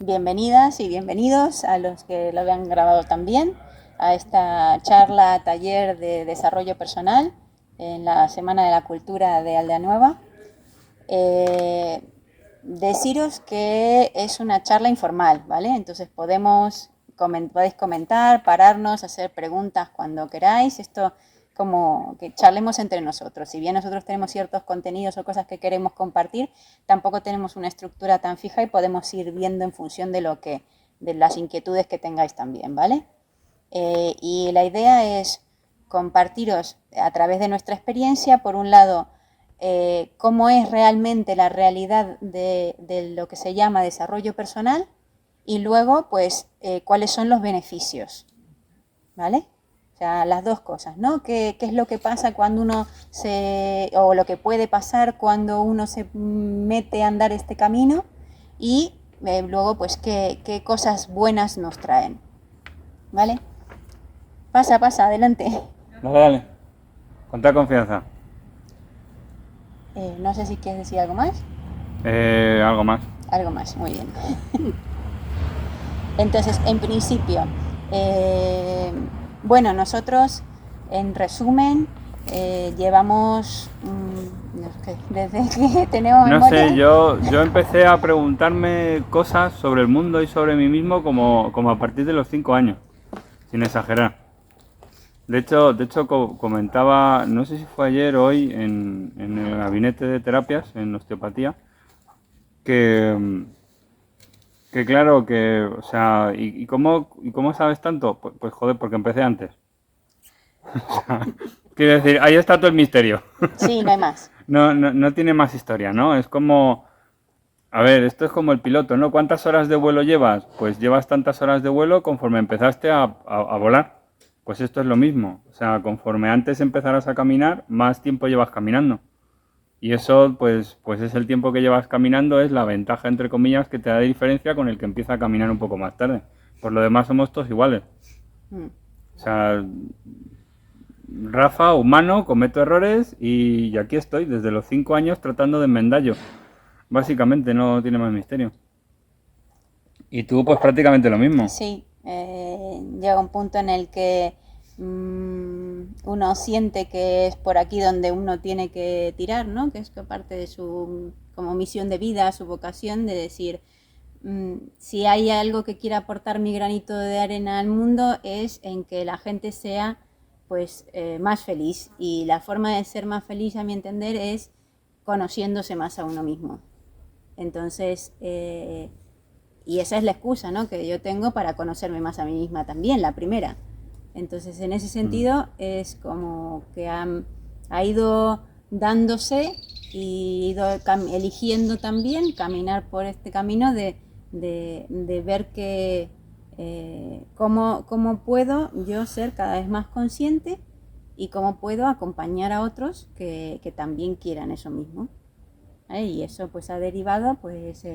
Bienvenidas y bienvenidos a los que lo habían grabado también a esta charla, taller de desarrollo personal en la Semana de la Cultura de Aldea Nueva. Deciros que es una charla informal, ¿vale? Entonces podéis comentar, pararnos, hacer preguntas cuando queráis. Esto como que charlemos entre nosotros. Si bien nosotros tenemos ciertos contenidos o cosas que queremos compartir, tampoco tenemos una estructura tan fija y podemos ir viendo en función de de las inquietudes que tengáis también, ¿vale? Y la idea es compartiros a través de nuestra experiencia, por un lado, cómo es realmente la realidad de lo que se llama desarrollo personal y luego, pues, cuáles son los beneficios, ¿vale? O sea, las dos cosas, ¿no? ¿Qué es lo que pasa cuando o lo que puede pasar cuando uno se mete a andar este camino y luego, pues, qué cosas buenas nos traen, ¿vale? Pasa, adelante. Dale, dale. Con toda confianza. No sé si quieres decir algo más. Algo más. Algo más, muy bien. Entonces, en principio, bueno, nosotros, en resumen, llevamos, desde que tenemos No memoria. sé, yo empecé a preguntarme cosas sobre el mundo y sobre mí mismo como a partir de los 5 años, sin exagerar. De hecho, comentaba, no sé si fue ayer o hoy, en el gabinete de terapias, en osteopatía, que, que claro, o sea, ¿y cómo sabes tanto? Pues joder, porque empecé antes. Quiero decir, ahí está todo el misterio. Sí, no hay más. No tiene más historia, ¿no? Es como, a ver, esto es como el piloto, ¿no? ¿Cuántas horas de vuelo llevas? Pues llevas tantas horas de vuelo conforme empezaste a volar. Pues esto es lo mismo. O sea, conforme antes empezaras a caminar, más tiempo llevas caminando. Y eso, pues es el tiempo que llevas caminando, es la ventaja, entre comillas, que te da de diferencia con el que empieza a caminar un poco más tarde. Por lo demás somos todos iguales. Mm. O sea, Rafa, humano, cometo errores y aquí estoy desde los 5 años tratando de enmendallo. Básicamente no tiene más misterio. Y tú pues prácticamente lo mismo. Sí, llega un punto en el que uno siente que es por aquí donde uno tiene que tirar, ¿no? Que es parte de su como misión de vida, su vocación de decir, si hay algo que quiera aportar mi granito de arena al mundo es en que la gente sea pues más feliz, y la forma de ser más feliz, a mi entender, es conociéndose más a uno mismo. Entonces, y esa es la excusa, ¿no?, que yo tengo para conocerme más a mí misma también, la primera. Entonces, en ese sentido, es como que ha ido dándose y ido eligiendo también caminar por este camino de ver que cómo puedo yo ser cada vez más consciente y cómo puedo acompañar a otros que también quieran eso mismo. Y eso pues ha derivado pues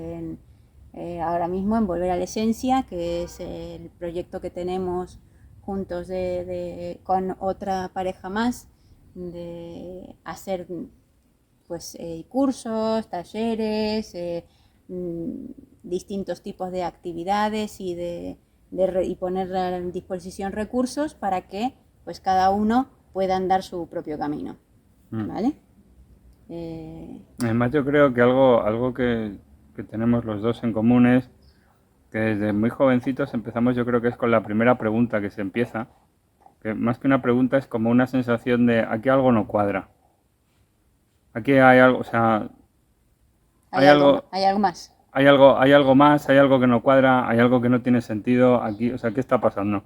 ahora mismo en Volver a la Esencia, que es el proyecto que tenemos juntos con otra pareja más, de hacer pues cursos, talleres, distintos tipos de actividades y poner a disposición recursos para que pues cada uno pueda andar su propio camino, ¿vale? Además yo creo que algo que tenemos los dos en común es que desde muy jovencitos empezamos, yo creo que es con la primera pregunta que se empieza, que más que una pregunta es como una sensación de aquí algo no cuadra. Aquí hay algo, o sea, hay algo, Hay algo más. hay algo más, hay algo que no cuadra, hay algo que no tiene sentido aquí, o sea, ¿qué está pasando? O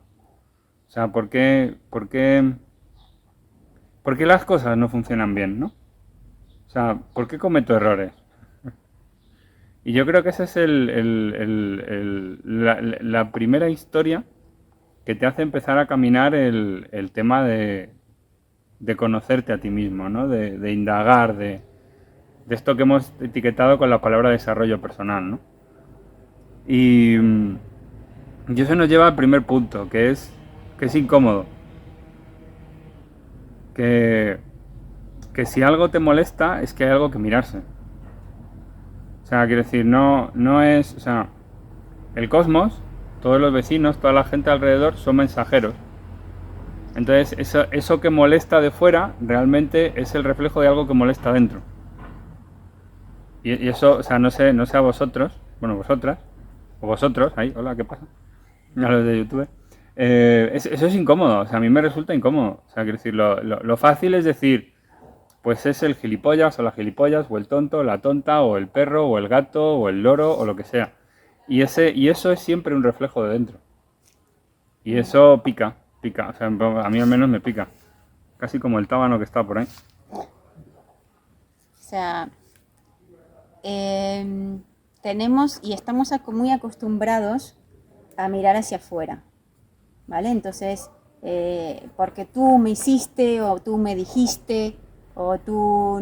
sea, ¿por qué las cosas no funcionan bien, no? O sea, ¿por qué cometo errores? Y yo creo que esa es la primera historia que te hace empezar a caminar el tema de conocerte a ti mismo, ¿no? De indagar, de esto que hemos etiquetado con la palabra desarrollo personal, ¿no? Y eso nos lleva al primer punto, que es incómodo. Que, que si algo te molesta es que hay algo que mirarse. O sea, quiero decir, no es, o sea, el cosmos, todos los vecinos, toda la gente alrededor son mensajeros. Entonces, eso que molesta de fuera realmente es el reflejo de algo que molesta dentro. Y eso, o sea, no sé a vosotros, bueno, vosotras, o vosotros, ahí, hola, ¿qué pasa? A los de YouTube. Eso es incómodo, o sea, a mí me resulta incómodo. O sea, quiero decir, lo fácil es decir, pues es el gilipollas o la gilipollas, o el tonto, o la tonta, o el perro, o el gato, o el loro, o lo que sea. Y eso es siempre un reflejo de dentro. Y eso pica. O sea, a mí al menos me pica. Casi como el tábano que está por ahí. O sea, tenemos y estamos muy acostumbrados a mirar hacia afuera, ¿vale? Entonces, porque tú me hiciste, o tú me dijiste, o tú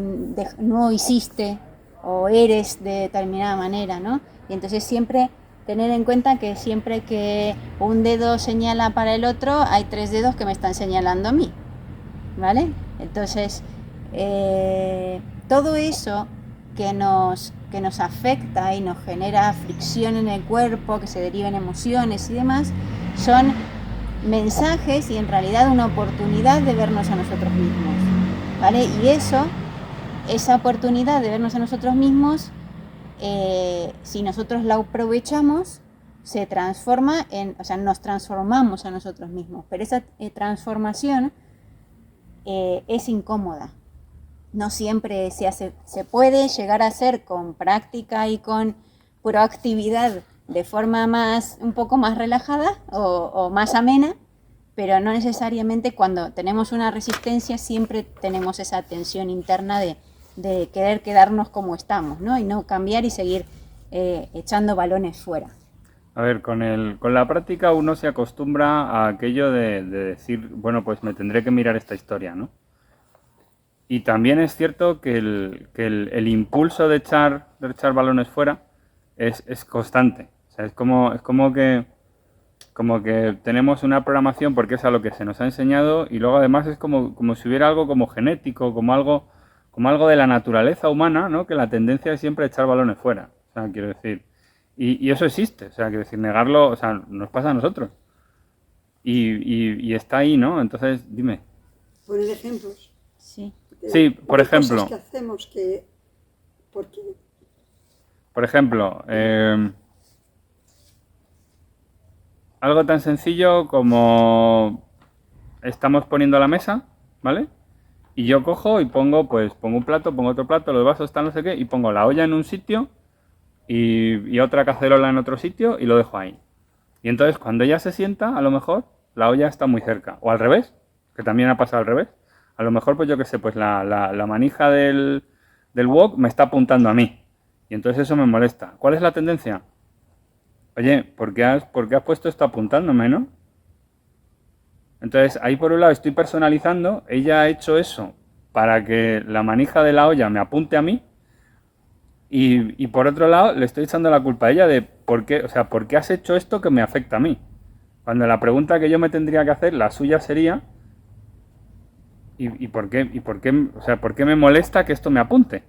no hiciste, o eres de determinada manera, ¿no? Y entonces siempre tener en cuenta que siempre que un dedo señala para el otro, hay 3 dedos que me están señalando a mí, ¿vale? Entonces, todo eso que nos afecta y nos genera fricción en el cuerpo, que se deriva en emociones y demás, son mensajes y en realidad una oportunidad de vernos a nosotros mismos, ¿vale? Y esa oportunidad de vernos a nosotros mismos, si nosotros la aprovechamos, se transforma o sea, nos transformamos a nosotros mismos, pero esa transformación es incómoda. No siempre se puede llegar a hacer con práctica y con proactividad de forma un poco más relajada o más amena, pero no necesariamente cuando tenemos una resistencia siempre tenemos esa tensión interna de querer quedarnos como estamos, ¿no? Y no cambiar y seguir echando balones fuera. A ver, con la práctica uno se acostumbra a aquello de decir, bueno, pues me tendré que mirar esta historia, ¿no? Y también es cierto que el impulso de echar balones fuera es constante. O sea, es como que tenemos una programación porque es a lo que se nos ha enseñado, y luego además es como si hubiera algo como genético, como algo de la naturaleza humana, ¿no? Que la tendencia es siempre echar balones fuera. O sea, quiero decir, y eso existe. O sea, quiero decir, negarlo, o sea, nos pasa a nosotros. Y está ahí, ¿no? Entonces, dime. Poner ejemplos. Sí. Sí, por ejemplo. Cosas que hacemos que... ¿Por qué? Por ejemplo, algo tan sencillo como estamos poniendo la mesa, ¿vale? Y yo cojo y pongo un plato, pongo otro plato, los vasos están no sé qué, y pongo la olla en un sitio y otra cacerola en otro sitio y lo dejo ahí. Y entonces cuando ella se sienta, a lo mejor la olla está muy cerca. O al revés, que también ha pasado al revés. A lo mejor, pues yo qué sé, pues la manija del wok me está apuntando a mí. Y entonces eso me molesta. ¿Cuál es la tendencia? Oye, ¿por qué has puesto esto apuntándome, no? Entonces, ahí por un lado estoy personalizando, ella ha hecho eso para que la manija de la olla me apunte a mí, y por otro lado le estoy echando la culpa a ella de ¿por qué has hecho esto que me afecta a mí? Cuando la pregunta que yo me tendría que hacer, la suya sería ¿por qué me molesta que esto me apunte?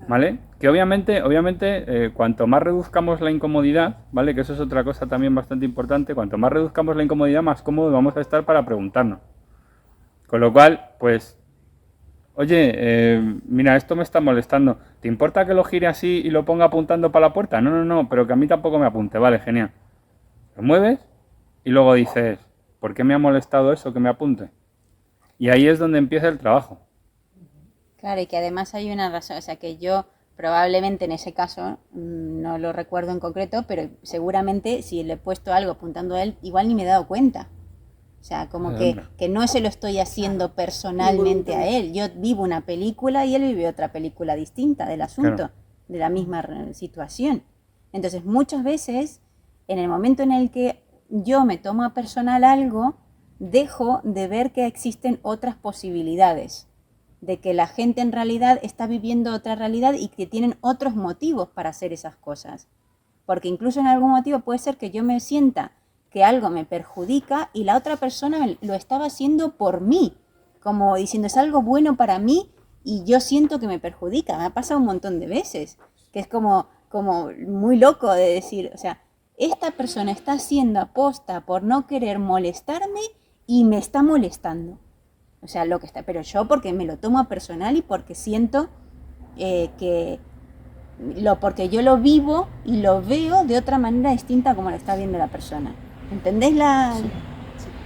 ¿Vale? Que obviamente cuanto más reduzcamos la incomodidad, ¿vale? Que eso es otra cosa también bastante importante, cuanto más reduzcamos la incomodidad, más cómodos vamos a estar para preguntarnos. Con lo cual, pues, oye, mira, esto me está molestando. ¿Te importa que lo gire así y lo ponga apuntando para la puerta? No, pero que a mí tampoco me apunte. Vale, genial. Lo mueves y luego dices, ¿por qué me ha molestado eso que me apunte? Y ahí es donde empieza el trabajo. Claro, y que además hay una razón, o sea, que yo probablemente en ese caso, no lo recuerdo en concreto, pero seguramente si le he puesto algo apuntando a él, igual ni me he dado cuenta. O sea, como que no se lo estoy haciendo personalmente a él. Yo vivo una película y él vive otra película distinta del asunto, claro, de la misma situación. Entonces, muchas veces, en el momento en el que yo me tomo a personal algo, dejo de ver que existen otras posibilidades, de que la gente en realidad está viviendo otra realidad y que tienen otros motivos para hacer esas cosas. Porque incluso en algún motivo puede ser que yo me sienta que algo me perjudica y la otra persona lo estaba haciendo por mí, como diciendo es algo bueno para mí y yo siento que me perjudica. Me ha pasado un montón de veces, que es como muy loco de decir, o sea, esta persona está haciendo aposta por no querer molestarme y me está molestando. O sea, lo que está, pero yo porque me lo tomo a personal y porque siento porque yo lo vivo y lo veo de otra manera distinta como lo está viendo la persona. ¿Entendés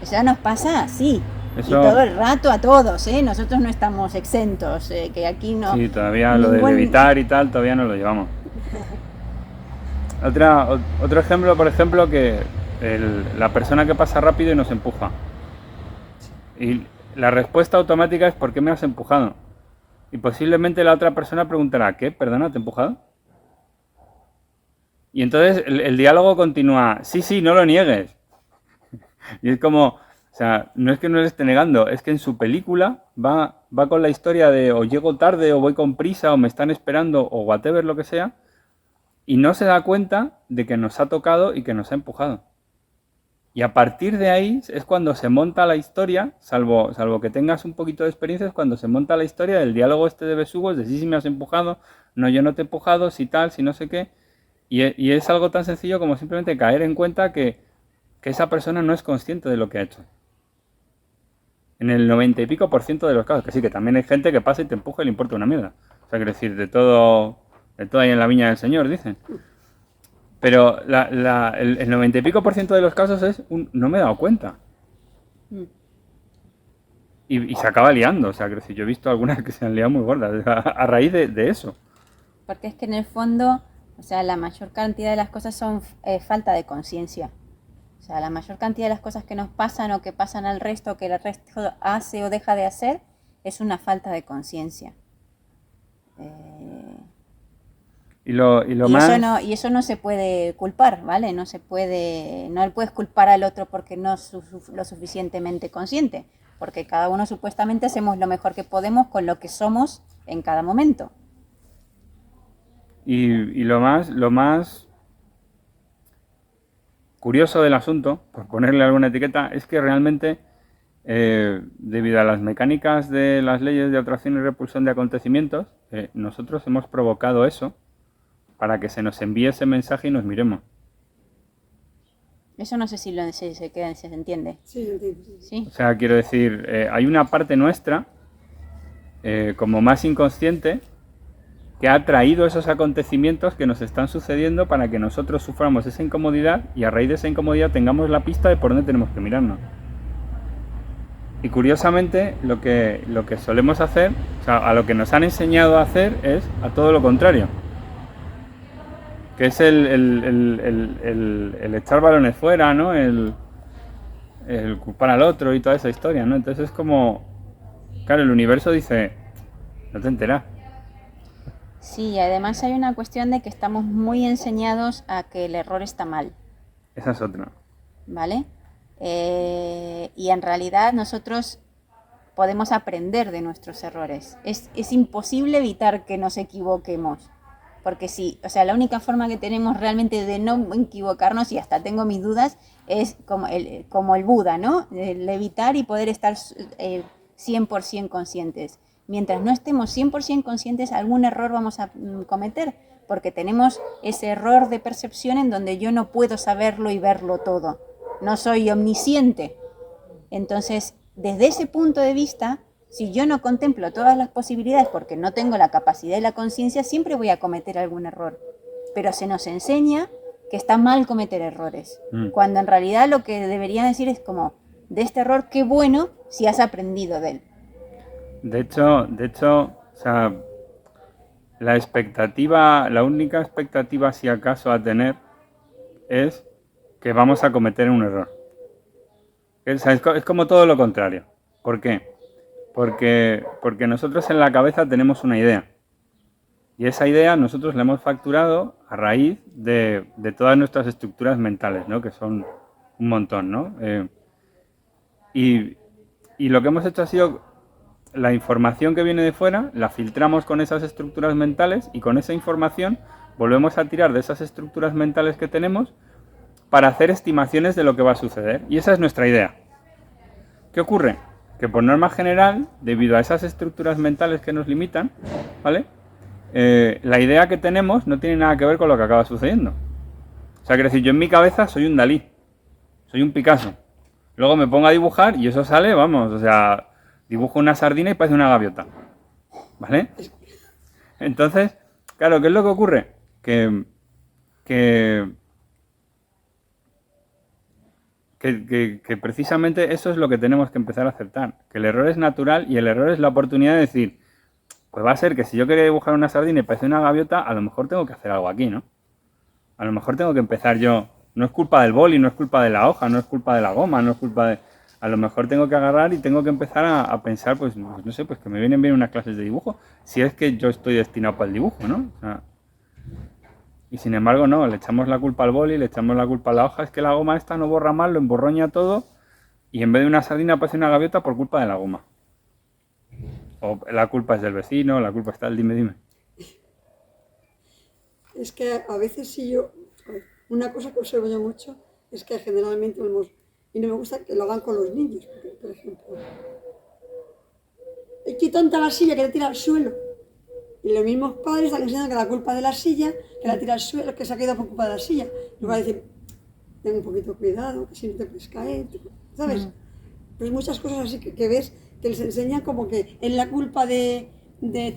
O sea, nos pasa así. Eso... Y todo el rato a todos, ¿eh? Nosotros no estamos exentos, que aquí no... Sí, todavía lo de evitar y tal, todavía no lo llevamos. Otro ejemplo, por ejemplo, que la persona que pasa rápido y nos empuja. Y la respuesta automática es ¿por qué me has empujado? Y posiblemente la otra persona preguntará ¿qué? ¿Perdona? ¿Te he empujado? Y entonces el diálogo continúa, sí, no lo niegues. Y es como, o sea, no es que no le esté negando, es que en su película va con la historia de o llego tarde o voy con prisa o me están esperando o whatever lo que sea, y no se da cuenta de que nos ha tocado y que nos ha empujado. Y a partir de ahí es cuando se monta la historia, salvo que tengas un poquito de experiencia, es cuando se monta la historia del diálogo este de besugos, de sí me has empujado, no, yo no te he empujado, si tal, si no sé qué. Y es algo tan sencillo como simplemente caer en cuenta que esa persona no es consciente de lo que ha hecho. En el 90 y pico % de los casos, que sí, que también hay gente que pasa y te empuja y le importa una mierda. O sea, quiero decir, de todo ahí en la viña del Señor, dicen. Pero el 90 y pico % de los casos es no me he dado cuenta. Y se acaba liando. O sea, quiero decir, yo he visto algunas que se han liado muy gordas a raíz de eso. Porque es que en el fondo, o sea, la mayor cantidad de las cosas son falta de conciencia. O sea, la mayor cantidad de las cosas que nos pasan o que pasan al resto, o que el resto hace o deja de hacer, es una falta de conciencia. Y eso no se puede culpar, ¿vale? No le puedes culpar al otro porque no es lo suficientemente consciente, porque cada uno supuestamente hacemos lo mejor que podemos con lo que somos en cada momento. Y lo más curioso del asunto, por ponerle alguna etiqueta, es que realmente, debido a las mecánicas de las leyes de atracción y repulsión de acontecimientos, nosotros hemos provocado eso para que se nos envíe ese mensaje y nos miremos. Eso no sé si se entiende. Sí, entiendo. ¿Sí? O sea, quiero decir, hay una parte nuestra, como más inconsciente, que ha traído esos acontecimientos que nos están sucediendo para que nosotros suframos esa incomodidad y a raíz de esa incomodidad tengamos la pista de por dónde tenemos que mirarnos. Y curiosamente, lo que solemos hacer, o sea, a lo que nos han enseñado a hacer es a todo lo contrario. Que es el echar balones fuera, ¿no? El culpar al otro y toda esa historia, ¿no? Entonces es como, claro, el universo dice, no te enteras. Sí, además hay una cuestión de que estamos muy enseñados a que el error está mal. Esa es otra. ¿Vale? Y en realidad nosotros podemos aprender de nuestros errores. Es imposible evitar que nos equivoquemos. Porque sí, o sea, la única forma que tenemos realmente de no equivocarnos, y hasta tengo mis dudas, es como el Buda, ¿no? El evitar y poder estar 100% conscientes. Mientras no estemos 100% conscientes, algún error vamos a cometer, porque tenemos ese error de percepción en donde yo no puedo saberlo y verlo todo. No soy omnisciente. Entonces, desde ese punto de vista, si yo no contemplo todas las posibilidades porque no tengo la capacidad y la conciencia, siempre voy a cometer algún error. Pero se nos enseña que está mal cometer errores. Cuando en realidad lo que deberían decir es como, de este error, qué bueno si has aprendido de él. De hecho, o sea, la única expectativa, si acaso, a tener es que vamos a cometer un error. O sea, es como todo lo contrario. ¿Por qué? Porque nosotros en la cabeza tenemos una idea. Y esa idea nosotros la hemos facturado a raíz de todas nuestras estructuras mentales, ¿no? Que son un montón, ¿no? Y lo que hemos hecho ha sido la información que viene de fuera, la filtramos con esas estructuras mentales y con esa información volvemos a tirar de esas estructuras mentales que tenemos para hacer estimaciones de lo que va a suceder. Y esa es nuestra idea. ¿Qué ocurre? Que por norma general, debido a esas estructuras mentales que nos limitan, ¿vale? La idea que tenemos no tiene nada que ver con lo que acaba sucediendo. O sea, quiero decir, yo en mi cabeza soy un Dalí, soy un Picasso. Luego me pongo a dibujar y eso sale, vamos, o sea, dibujo una sardina y parece una gaviota. ¿Vale? Entonces, claro, ¿qué es lo que ocurre? Que precisamente eso es lo que tenemos que empezar a aceptar. Que el error es natural y el error es la oportunidad de decir, pues va a ser que si yo quería dibujar una sardina y parece una gaviota, a lo mejor tengo que hacer algo aquí, ¿no? A lo mejor tengo que empezar yo. No es culpa del boli, no es culpa de la hoja, no es culpa de la goma, no es culpa de... A lo mejor tengo que agarrar y tengo que empezar a pensar, pues no sé, pues que me vienen bien unas clases de dibujo, si es que yo estoy destinado para el dibujo, ¿no? O sea, y sin embargo, no, le echamos la culpa al boli, le echamos la culpa a la hoja, es que la goma esta no borra mal, lo emborroña todo, y en vez de una sardina parece una gaviota por culpa de la goma. O la culpa es del vecino, la culpa está del dime. Es que a veces si yo, una cosa que observo yo mucho es que generalmente vemos, y no me gusta que lo hagan con los niños, porque, por ejemplo, es que tonta la silla que la tira al suelo. Y los mismos padres están enseñando que la culpa de la silla, que la tira al suelo, que se ha quedado por culpa de la silla. En lugar de decir, ten un poquito de cuidado, que si no te puedes caer, ¿sabes? Pues muchas cosas así que ves que les enseñan como que es la culpa de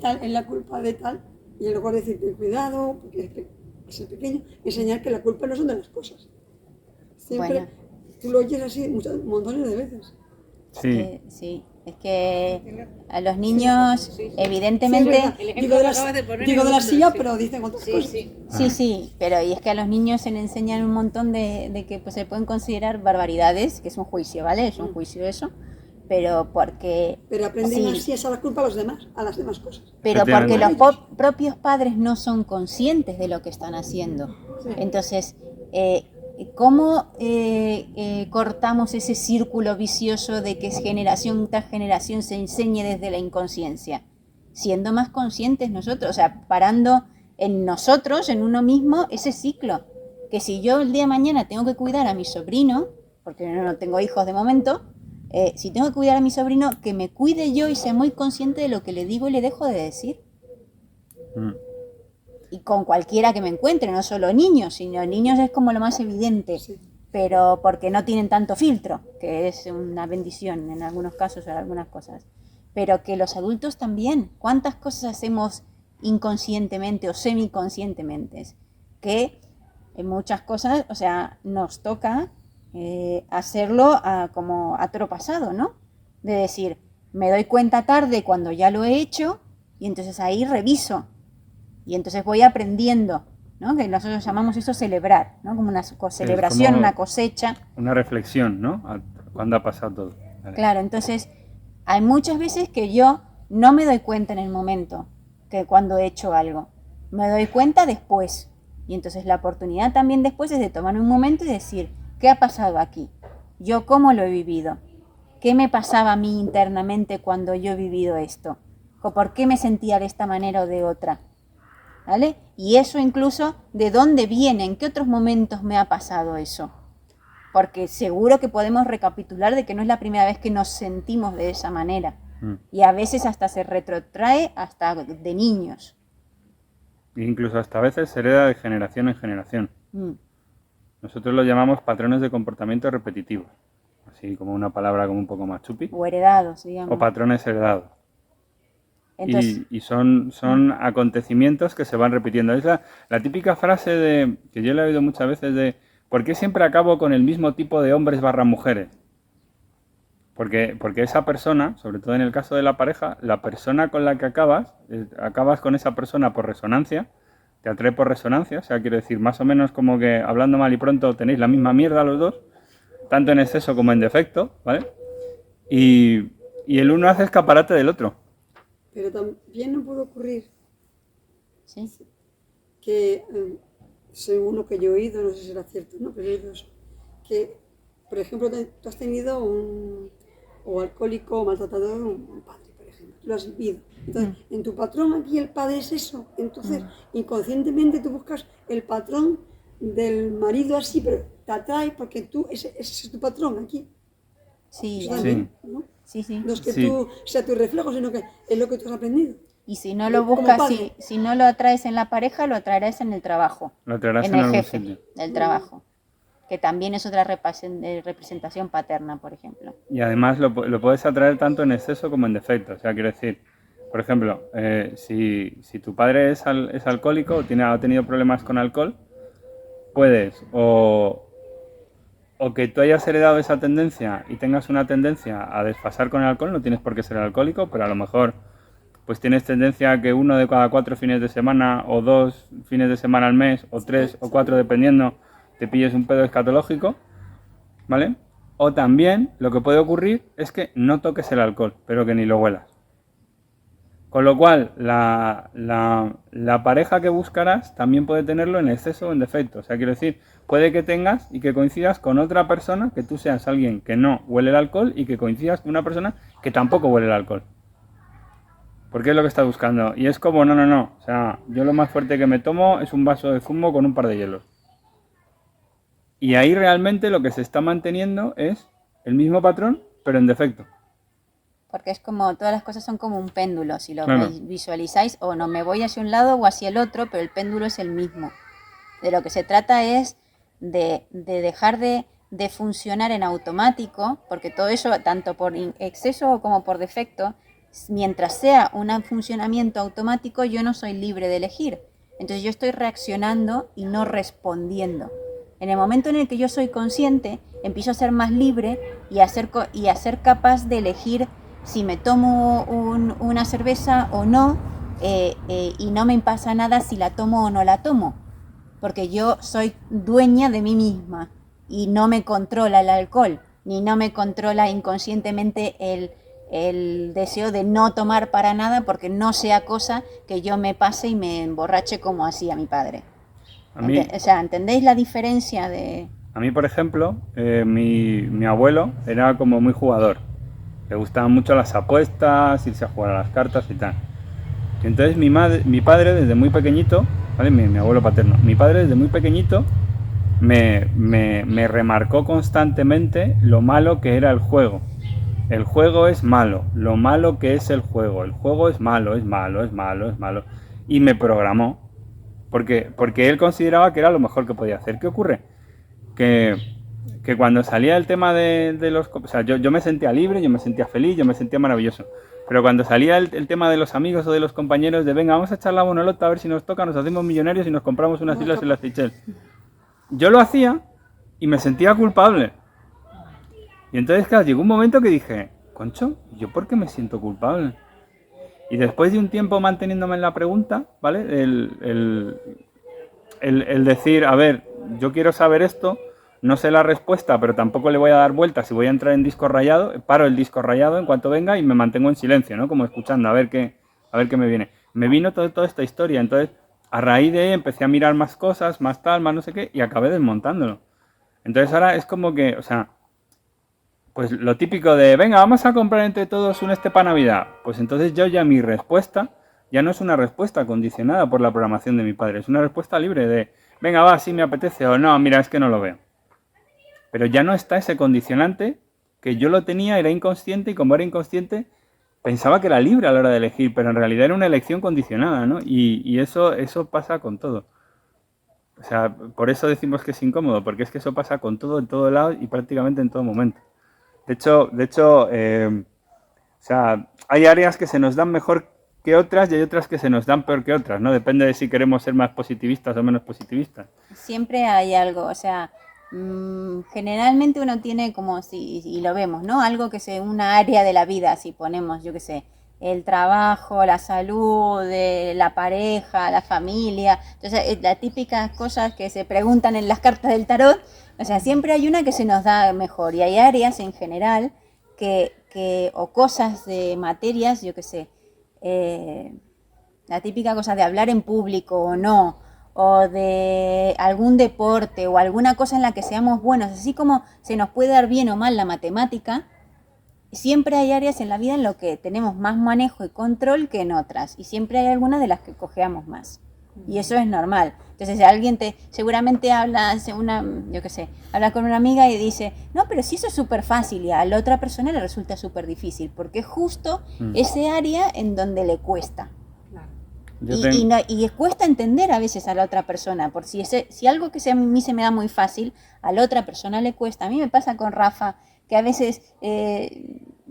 tal, es la culpa de tal, y en lugar de decir ten cuidado, porque es el pequeño, enseñar que la culpa no son de las cosas. Siempre, Bueno. tú lo oyes así montones de veces. Sí. Sí, es que a los niños, evidentemente... Sí, digo de la silla, pero dicen otras cosas. Sí, pero y es que a los niños se les enseñan un montón de que pues, se pueden considerar barbaridades, que es un juicio, ¿vale? Es un juicio eso, pero porque... Pero aprenden sí, así a echar la culpa a los demás, a las demás cosas. pero porque los Efectivamente. propios padres no son conscientes de lo que están haciendo. Entonces, ¿cómo cortamos ese círculo vicioso de que generación tras generación se enseñe desde la inconsciencia? Siendo más conscientes nosotros, o sea, parando en nosotros, en uno mismo, ese ciclo. Que si yo el día de mañana tengo que cuidar a mi sobrino, porque no tengo hijos de momento, si tengo que cuidar a mi sobrino, que me cuide yo y sea muy consciente de lo que le digo y le dejo de decir. Y con cualquiera que me encuentre, no solo niños, sino niños es como lo más evidente, pero porque no tienen tanto filtro, que es una bendición en algunos casos o en algunas cosas. Pero que los adultos también, ¿cuántas cosas hacemos inconscientemente o semiconscientemente? Que en muchas cosas, o sea, nos toca hacerlo como a toro pasado, ¿no? De decir, me doy cuenta tarde cuando ya lo he hecho y entonces ahí reviso y entonces voy aprendiendo, ¿no? Que nosotros llamamos eso celebrar, ¿no? Como una celebración, como una cosecha. Una reflexión, ¿no? Cuando ha pasado todo. Vale. Claro, entonces hay muchas veces que yo no me doy cuenta en el momento, que cuando he hecho algo, me doy cuenta después. Y entonces la oportunidad también después es de tomar un momento y decir, ¿qué ha pasado aquí? ¿Yo cómo lo he vivido? ¿Qué me pasaba a mí internamente cuando yo he vivido esto? ¿O por qué me sentía de esta manera o de otra? ¿Vale? Y eso incluso, ¿de dónde viene? ¿En qué otros momentos me ha pasado eso? Porque seguro que podemos recapitular de que no es la primera vez que nos sentimos de esa manera. Y a veces hasta se retrotrae hasta de niños. Incluso hasta a veces se hereda de generación en generación. Nosotros lo llamamos patrones de comportamiento repetitivos. Así como una palabra como un poco más chupi. O heredados, digamos. O patrones heredados. Entonces, Y son acontecimientos que se van repitiendo. Es la típica frase que yo le he oído muchas veces de ¿por qué siempre acabo con el mismo tipo de hombres / mujeres? Porque esa persona, sobre todo en el caso de la pareja, la persona con la que acabas con esa persona por resonancia, te atrae por resonancia, o sea, quiero decir, más o menos como que hablando mal y pronto tenéis la misma mierda los dos, tanto en exceso como en defecto, ¿vale? Y el uno hace escaparate del otro. Pero también no puede ocurrir ¿sí? que, según lo que yo he oído, no sé si será cierto, ¿no? Pero he oído eso, que, por ejemplo, tú has tenido o alcohólico o maltratador, un padre, por ejemplo, tú lo has vivido. Entonces, en tu patrón aquí el padre es eso. Entonces, inconscientemente tú buscas el patrón del marido así, pero te atrae porque ese es tu patrón aquí. Sí, Eso también, ¿no? Sí. No es que Sí. tú sea tu reflejo, sino que es lo que tú has aprendido. Y si no lo Como buscas, padre. si no lo atraes en la pareja, lo atraerás en el trabajo, Lo traerás en en el algún jefe sitio. del trabajo, que también es otra representación paterna, por ejemplo. Y además lo puedes atraer tanto en exceso como en defecto. O sea, quiero decir, por ejemplo, si tu padre es alcohólico o ha tenido problemas con alcohol, puedes o que tú hayas heredado esa tendencia y tengas una tendencia a desfasar con el alcohol, no tienes por qué ser alcohólico, pero a lo mejor pues tienes tendencia a que 1 de cada 4 fines de semana o 2 fines de semana al mes o 3 o 4 dependiendo, te pilles un pedo escatológico, ¿vale? O también lo que puede ocurrir es que no toques el alcohol, pero que ni lo huelas. Con lo cual, la pareja que buscarás también puede tenerlo en exceso o en defecto. O sea, quiero decir, puede que tengas y que coincidas con otra persona, que tú seas alguien que no huele el alcohol y que coincidas con una persona que tampoco huele el alcohol. Porque es lo que estás buscando. Y es como, no. O sea, yo lo más fuerte que me tomo es un vaso de zumo con un par de hielos. Y ahí realmente lo que se está manteniendo es el mismo patrón, pero en defecto. Porque es como, todas las cosas son como un péndulo, si lo Claro. visualizáis, o no me voy hacia un lado o hacia el otro, pero el péndulo es el mismo. De lo que se trata es de dejar de funcionar en automático, porque todo eso, tanto por exceso como por defecto, mientras sea un funcionamiento automático, yo no soy libre de elegir. Entonces yo estoy reaccionando y no respondiendo. En el momento en el que yo soy consciente, empiezo a ser más libre y a ser capaz de elegir si me tomo una cerveza o no, y no me pasa nada si la tomo o no la tomo, porque yo soy dueña de mí misma y no me controla el alcohol, ni no me controla inconscientemente el deseo de no tomar para nada, porque no sea cosa que yo me pase y me emborrache como hacía mi padre. A mí, O sea, ¿entendéis la diferencia de...? A mí, por ejemplo, mi abuelo era como muy jugador. Le gustaban mucho las apuestas, irse a jugar a las cartas y tal. Y entonces mi padre desde muy pequeñito, ¿vale? Mi abuelo paterno, mi padre desde muy pequeñito me remarcó constantemente lo malo que era el juego. El juego es malo, lo malo que es el juego es malo, es malo, es malo, es malo. Y me programó, porque él consideraba que era lo mejor que podía hacer. ¿Qué ocurre? Que cuando salía el tema de los... O sea, yo me sentía libre, yo me sentía feliz, yo me sentía maravilloso. Pero cuando salía el tema de los amigos o de los compañeros de venga, vamos a echar la bonolota a ver si nos toca, nos hacemos millonarios y nos compramos unas islas en las Seychelles. Yo lo hacía y me sentía culpable. Y entonces, claro, llegó un momento que dije, concho, ¿yo por qué me siento culpable? Y después de un tiempo manteniéndome en la pregunta, ¿vale? El decir, a ver, yo quiero saber esto, no sé la respuesta, pero tampoco le voy a dar vueltas. Si voy a entrar en disco rayado, paro el disco rayado en cuanto venga y me mantengo en silencio, ¿no? Como escuchando, a ver qué me viene. Me vino toda esta historia, entonces a raíz de ahí empecé a mirar más cosas, más tal, más no sé qué, y acabé desmontándolo. Entonces ahora es como que, o sea, pues lo típico de, venga, vamos a comprar entre todos un para Navidad. Pues entonces yo ya mi respuesta ya no es una respuesta condicionada por la programación de mi padre, es una respuesta libre de, venga, va, sí me apetece, o no, mira, es que no lo veo. Pero ya no está ese condicionante que yo lo tenía, era inconsciente, y como era inconsciente, pensaba que era libre a la hora de elegir, pero en realidad era una elección condicionada, ¿no? Y eso pasa con todo. O sea, por eso decimos que es incómodo, porque es que eso pasa con todo, en todo lado y prácticamente en todo momento. De hecho, o sea, hay áreas que se nos dan mejor que otras y hay otras que se nos dan peor que otras, ¿no? Depende de si queremos ser más positivistas o menos positivistas. Siempre hay algo, o sea, generalmente uno tiene como, y lo vemos, ¿no? Algo que sea una área de la vida, si ponemos, yo qué sé, el trabajo, la salud, la pareja, la familia, entonces las típicas cosas que se preguntan en las cartas del tarot, o sea, siempre hay una que se nos da mejor y hay áreas en general o cosas de materias, yo qué sé, la típica cosa de hablar en público o no, o de algún deporte o alguna cosa en la que seamos buenos, así como se nos puede dar bien o mal la matemática, siempre hay áreas en la vida en lo que tenemos más manejo y control que en otras, y siempre hay algunas de las que cojeamos más, y eso es normal. Entonces, si alguien seguramente habla con una amiga y dice, no, pero si eso es súper fácil, y a la otra persona le resulta súper difícil, porque es justo ese área en donde le cuesta. Y cuesta entender a veces a la otra persona, por si algo que a mí se me da muy fácil, a la otra persona le cuesta. A mí me pasa con Rafa, que a veces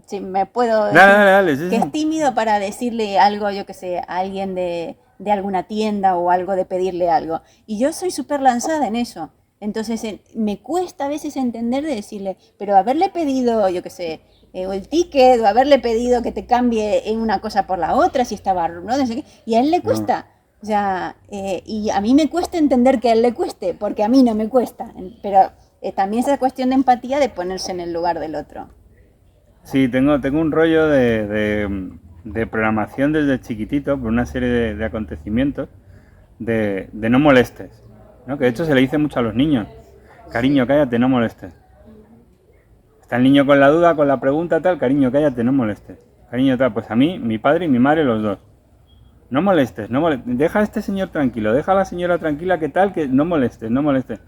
si me puedo decir, Dale, sí, que sí. es tímido para decirle algo, yo que sé, a alguien de alguna tienda o algo, de pedirle algo. Y yo soy súper lanzada en eso. Entonces me cuesta a veces entender de decirle, pero haberle pedido, yo que sé, o el ticket, o haberle pedido que te cambie en una cosa por la otra, si estaba, no sé qué, y a él le cuesta. O sea, y a mí me cuesta entender que a él le cueste, porque a mí no me cuesta. Pero también es cuestión de empatía, de ponerse en el lugar del otro. Sí, tengo un rollo de programación desde chiquitito, por una serie de acontecimientos, de no molestes, ¿no? Que de hecho se le dice mucho a los niños. Cariño, cállate, no molestes. Está el niño con la duda, con la pregunta, tal, cariño, cállate, no molestes. Cariño, tal, pues a mí, mi padre y mi madre, los dos. No molestes, deja a este señor tranquilo, deja a la señora tranquila, que tal, que no molestes, no molestes.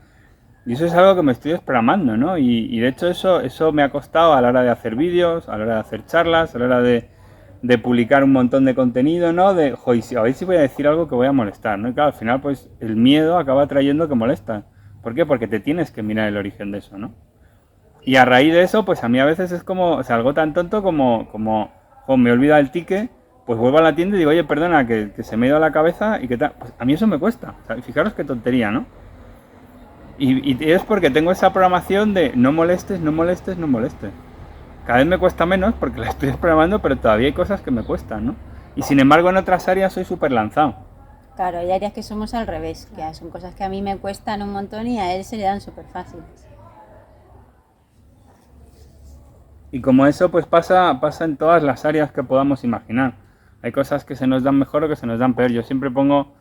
Y eso es algo que me estoy desprogramando, ¿no? Y de hecho eso me ha costado a la hora de hacer vídeos, a la hora de hacer charlas, a la hora de publicar un montón de contenido, ¿no? De, joder, a ver si voy a decir algo que voy a molestar, ¿no? Y claro, al final, pues, el miedo acaba trayendo que molesta. ¿Por qué? Porque te tienes que mirar el origen de eso, ¿no? Y a raíz de eso, pues a mí a veces es como, o sea, algo tan tonto como me he olvidado el ticket, pues vuelvo a la tienda y digo, oye, perdona, que se me ha ido a la cabeza y que tal. Pues a mí eso me cuesta. O sea, fijaros qué tontería, ¿no? Y es porque tengo esa programación de no molestes, no molestes, no molestes. Cada vez me cuesta menos porque la estoy programando, pero todavía hay cosas que me cuestan, ¿no? Y sin embargo en otras áreas soy súper lanzado. Claro, hay áreas que somos al revés, que son cosas que a mí me cuestan un montón y a él se le dan súper fáciles. Y como eso, pues pasa en todas las áreas que podamos imaginar. Hay cosas que se nos dan mejor o que se nos dan peor. Yo siempre pongo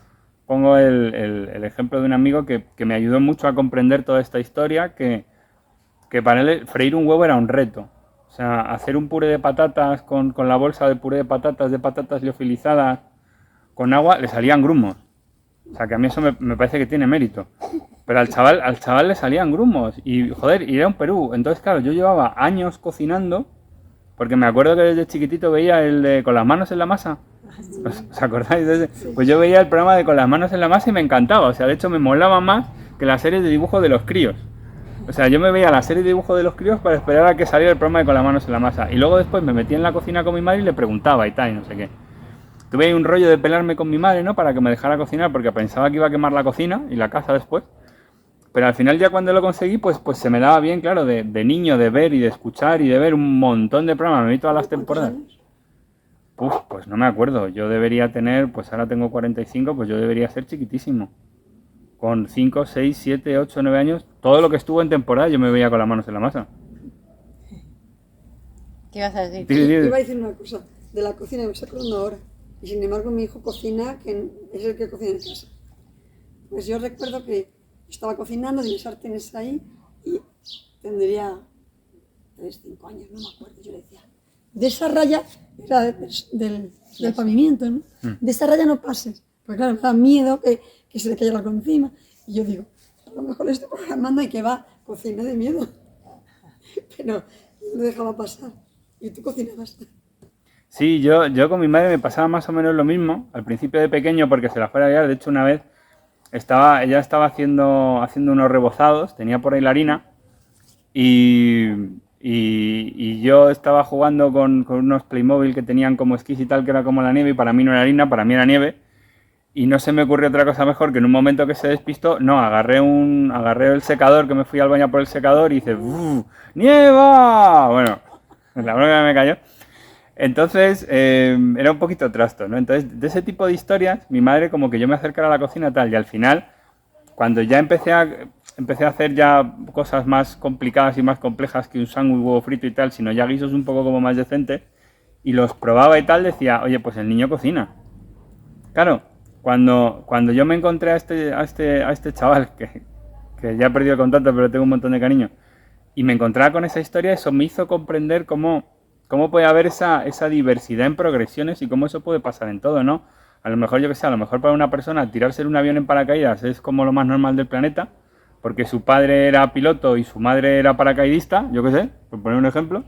el ejemplo de un amigo que me ayudó mucho a comprender toda esta historia, que para él freír un huevo era un reto. O sea, hacer un puré de patatas con la bolsa de puré de patatas liofilizadas, con agua, le salían grumos. O sea, que a mí eso me parece que tiene mérito. Pero al chaval le salían grumos. Y, joder, y era un Perú. Entonces, claro, yo llevaba años cocinando, porque me acuerdo que desde chiquitito veía el de con las manos en la masa. ¿Os acordáis de ese? Pues yo veía el programa de con las manos en la masa y me encantaba. O sea, de hecho me molaba más que la serie de dibujo de los críos. O sea, yo me veía la serie de dibujo de los críos para esperar a que saliera el programa de con las manos en la masa. Y luego después me metí en la cocina con mi madre y le preguntaba y tal, y no sé qué. Tuve ahí un rollo de pelarme con mi madre, ¿no? Para que me dejara cocinar, porque pensaba que iba a quemar la cocina y la casa después. Pero al final ya cuando lo conseguí, pues se me daba bien, claro, de niño, de ver y de escuchar y de ver un montón de programas. Me vi todas las temporadas. Pues no me acuerdo. Yo debería tener, pues ahora tengo 45, pues yo debería ser chiquitísimo. Con 5, 6, 7, 8, 9 años, todo lo que estuvo en temporada yo me veía con las manos en la masa. ¿Qué ibas a decir? Iba a decir una cosa de la cocina, me estoy acordando ahora. Y sin embargo mi hijo cocina, que es el que cocina en casa. Pues yo recuerdo que estaba cocinando, tenía sartenes ahí y tendría 3, 5 años, no me acuerdo. Yo le decía, de esa raya, era del pavimento, ¿no? De esa raya no pases. Porque claro, me da miedo que se le cayera algo encima. Y yo digo, a lo mejor le estoy programando y que va, cocina de miedo. Pero no dejaba pasar. ¿Y tú cocinabas? Sí, yo con mi madre me pasaba más o menos lo mismo, al principio de pequeño porque se la fuera a liar. De hecho, una vez ella estaba haciendo unos rebozados, tenía por ahí la harina y yo estaba jugando con unos Playmobil que tenían como esquís y tal, que era como la nieve, y para mí no era harina, para mí era nieve. Y no se me ocurrió otra cosa mejor que en un momento que se despistó, agarré el secador, que me fui al baño por el secador y hice ¡nieva! Bueno, la bronca me cayó. Entonces, era un poquito trasto, ¿no? Entonces, de ese tipo de historias, mi madre como que yo me acercara a la cocina tal, y al final, cuando ya empecé a hacer ya cosas más complicadas y más complejas que un sándwich, huevo frito y tal, sino ya guisos un poco como más decentes, y los probaba y tal, decía, oye, pues el niño cocina. Claro, cuando yo me encontré a este chaval, que ya he perdido el contacto, pero tengo un montón de cariño, y me encontraba con esa historia, eso me hizo comprender cómo puede haber esa diversidad en progresiones y cómo eso puede pasar en todo, ¿no? A lo mejor, yo que sé, a lo mejor para una persona tirarse en un avión en paracaídas es como lo más normal del planeta, porque su padre era piloto y su madre era paracaidista, yo que sé, por poner un ejemplo,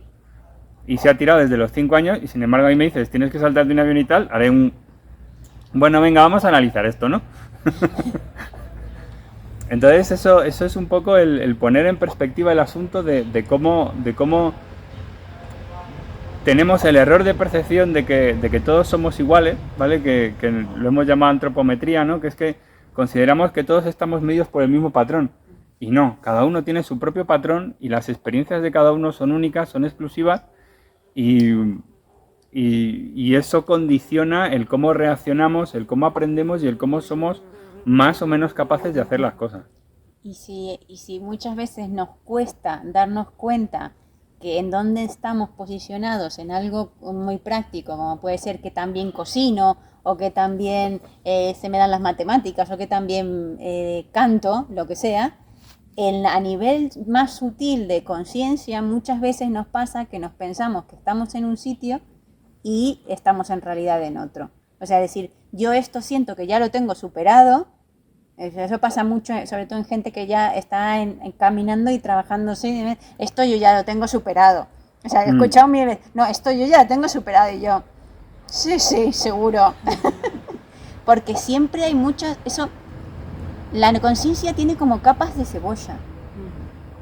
y se ha tirado desde los 5 años, y sin embargo a mí me dices, tienes que saltar de un avión y tal, haré un Bueno, venga, vamos a analizar esto, ¿no? Entonces eso es un poco el poner en perspectiva el asunto de cómo tenemos el error de percepción de que todos somos iguales, ¿vale? Que lo hemos llamado antropometría, ¿no? Que es que consideramos que todos estamos medidos por el mismo patrón. Y no, cada uno tiene su propio patrón y las experiencias de cada uno son únicas, son exclusivas y eso condiciona el cómo reaccionamos, el cómo aprendemos y el cómo somos más o menos capaces de hacer las cosas. Y si muchas veces nos cuesta darnos cuenta que en dónde estamos posicionados en algo muy práctico, como puede ser que también cocino, o que también se me dan las matemáticas, o que también canto, lo que sea, a nivel más sutil de conciencia, muchas veces nos pasa que nos pensamos que estamos en un sitio y estamos en realidad en otro. O sea, decir, yo esto siento que ya lo tengo superado. Eso pasa mucho, sobre todo en gente que ya está caminando y trabajando. ¿Sí? Esto yo ya lo tengo superado. O sea, he escuchado mil veces, no, esto yo ya lo tengo superado. Y yo, sí, seguro. Porque siempre hay muchas, la conciencia tiene como capas de cebolla.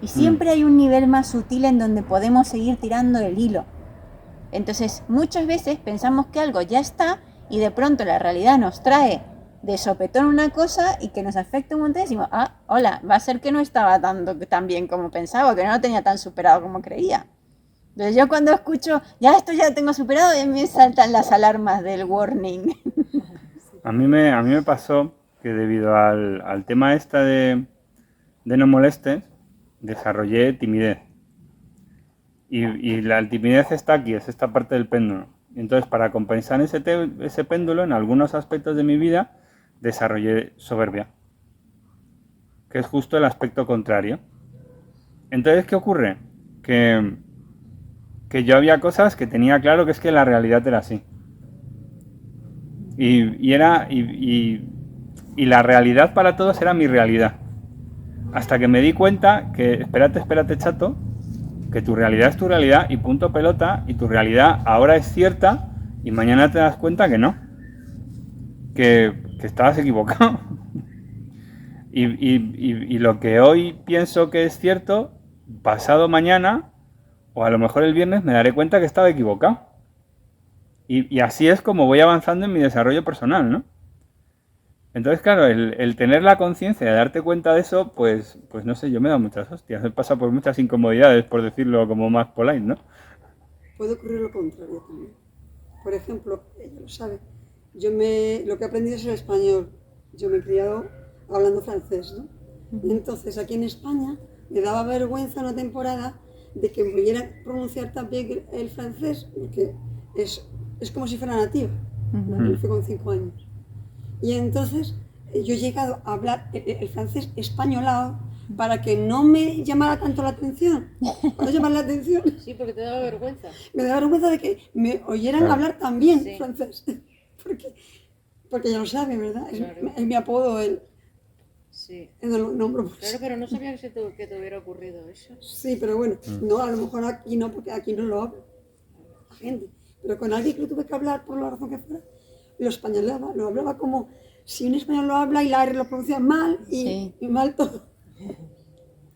Y siempre hay un nivel más sutil en donde podemos seguir tirando el hilo. Entonces, muchas veces pensamos que algo ya está y de pronto la realidad nos trae de sopetón una cosa y que nos afecta un montón y decimos, hola, va a ser que no estaba tan bien como pensaba, que no lo tenía tan superado como creía. Entonces yo cuando escucho, esto ya lo tengo superado, y me saltan las alarmas del warning. A mí me pasó que debido al tema de no molestes, desarrollé timidez. Y la timidez está aquí, es esta parte del péndulo. Entonces, para compensar ese péndulo, en algunos aspectos de mi vida, desarrollé soberbia, que es justo el aspecto contrario. Entonces, ¿qué ocurre? Que yo había cosas que tenía claro que es que la realidad era así. Y la realidad para todos era mi realidad. Hasta que me di cuenta que, espérate, chato, que tu realidad es tu realidad y punto pelota, y tu realidad ahora es cierta y mañana te das cuenta que no, que estabas equivocado. y lo que hoy pienso que es cierto, pasado mañana o a lo mejor el viernes me daré cuenta que estaba equivocado. Y así es como voy avanzando en mi desarrollo personal, ¿no? Entonces, claro, el tener la conciencia de darte cuenta de eso, pues no sé, yo me he dado muchas hostias. He pasado por muchas incomodidades, por decirlo como más polite, ¿no? Puede ocurrir lo contrario también. Por ejemplo, ella lo sabe, lo que he aprendido es el español. Yo me he criado hablando francés, ¿no? Entonces, aquí en España me daba vergüenza una temporada de que me pudieran pronunciar también el francés, porque es como si fuera nativa. Yo fui con 5 años. Y entonces yo he llegado a hablar el francés españolado para que no me llamara tanto la atención. ¿No llamar la atención? Sí, porque te daba vergüenza. Me daba vergüenza de que me oyeran hablar también francés. Porque ya lo saben, ¿verdad? Claro. Es mi apodo, Sí. el nombre. Claro, pero no sabía que te hubiera ocurrido eso. Sí, pero bueno, no, a lo mejor aquí no, porque aquí no lo hablo la gente. Pero con alguien que lo tuve que hablar por la razón que fuera, lo españolaba, lo hablaba como si un español lo habla y la R lo pronuncia mal y mal todo.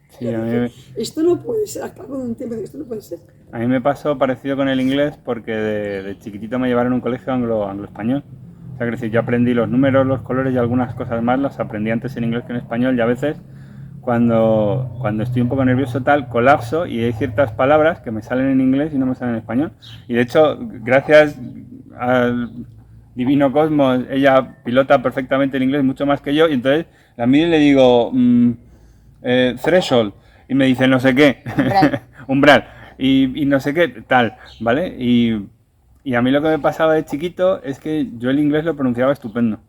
Sí, a mí Esto no puede ser, al cabo de un tiempo, esto no puede ser. A mí me pasó parecido con el inglés porque de chiquitito me llevaron a un colegio anglo-español. O sea, que decir, yo aprendí los números, los colores y algunas cosas más, las aprendí antes en inglés que en español, y a veces cuando estoy un poco nervioso tal, colapso y hay ciertas palabras que me salen en inglés y no me salen en español. Y de hecho, gracias al Divino Cosmos, ella pilota perfectamente el inglés, mucho más que yo, y entonces a mí le digo threshold, y me dice no sé qué, umbral, y no sé qué, tal, ¿vale? Y a mí lo que me pasaba de chiquito es que yo el inglés lo pronunciaba estupendo.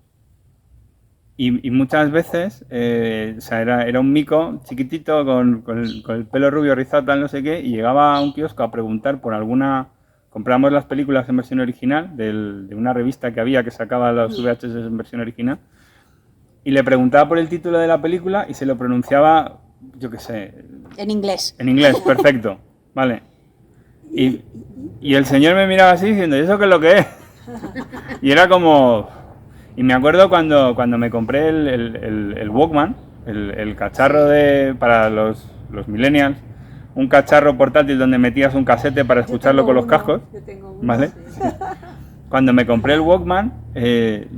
Y muchas veces, o sea, era un mico chiquitito con el pelo rubio rizado, tal, no sé qué, y llegaba a un kiosco a preguntar por alguna... Compramos las películas en versión original de una revista que había que sacaba los VHS en versión original, y le preguntaba por el título de la película y se lo pronunciaba, yo qué sé... En inglés. En inglés, perfecto, vale. Y el señor me miraba así diciendo, ¿y eso qué es lo que es? Y era como... Y me acuerdo cuando me compré el Walkman, el cacharro para los millennials, un cacharro portátil donde metías un casete para escucharlo con los cascos, ¿vale? Cuando me compré el Walkman,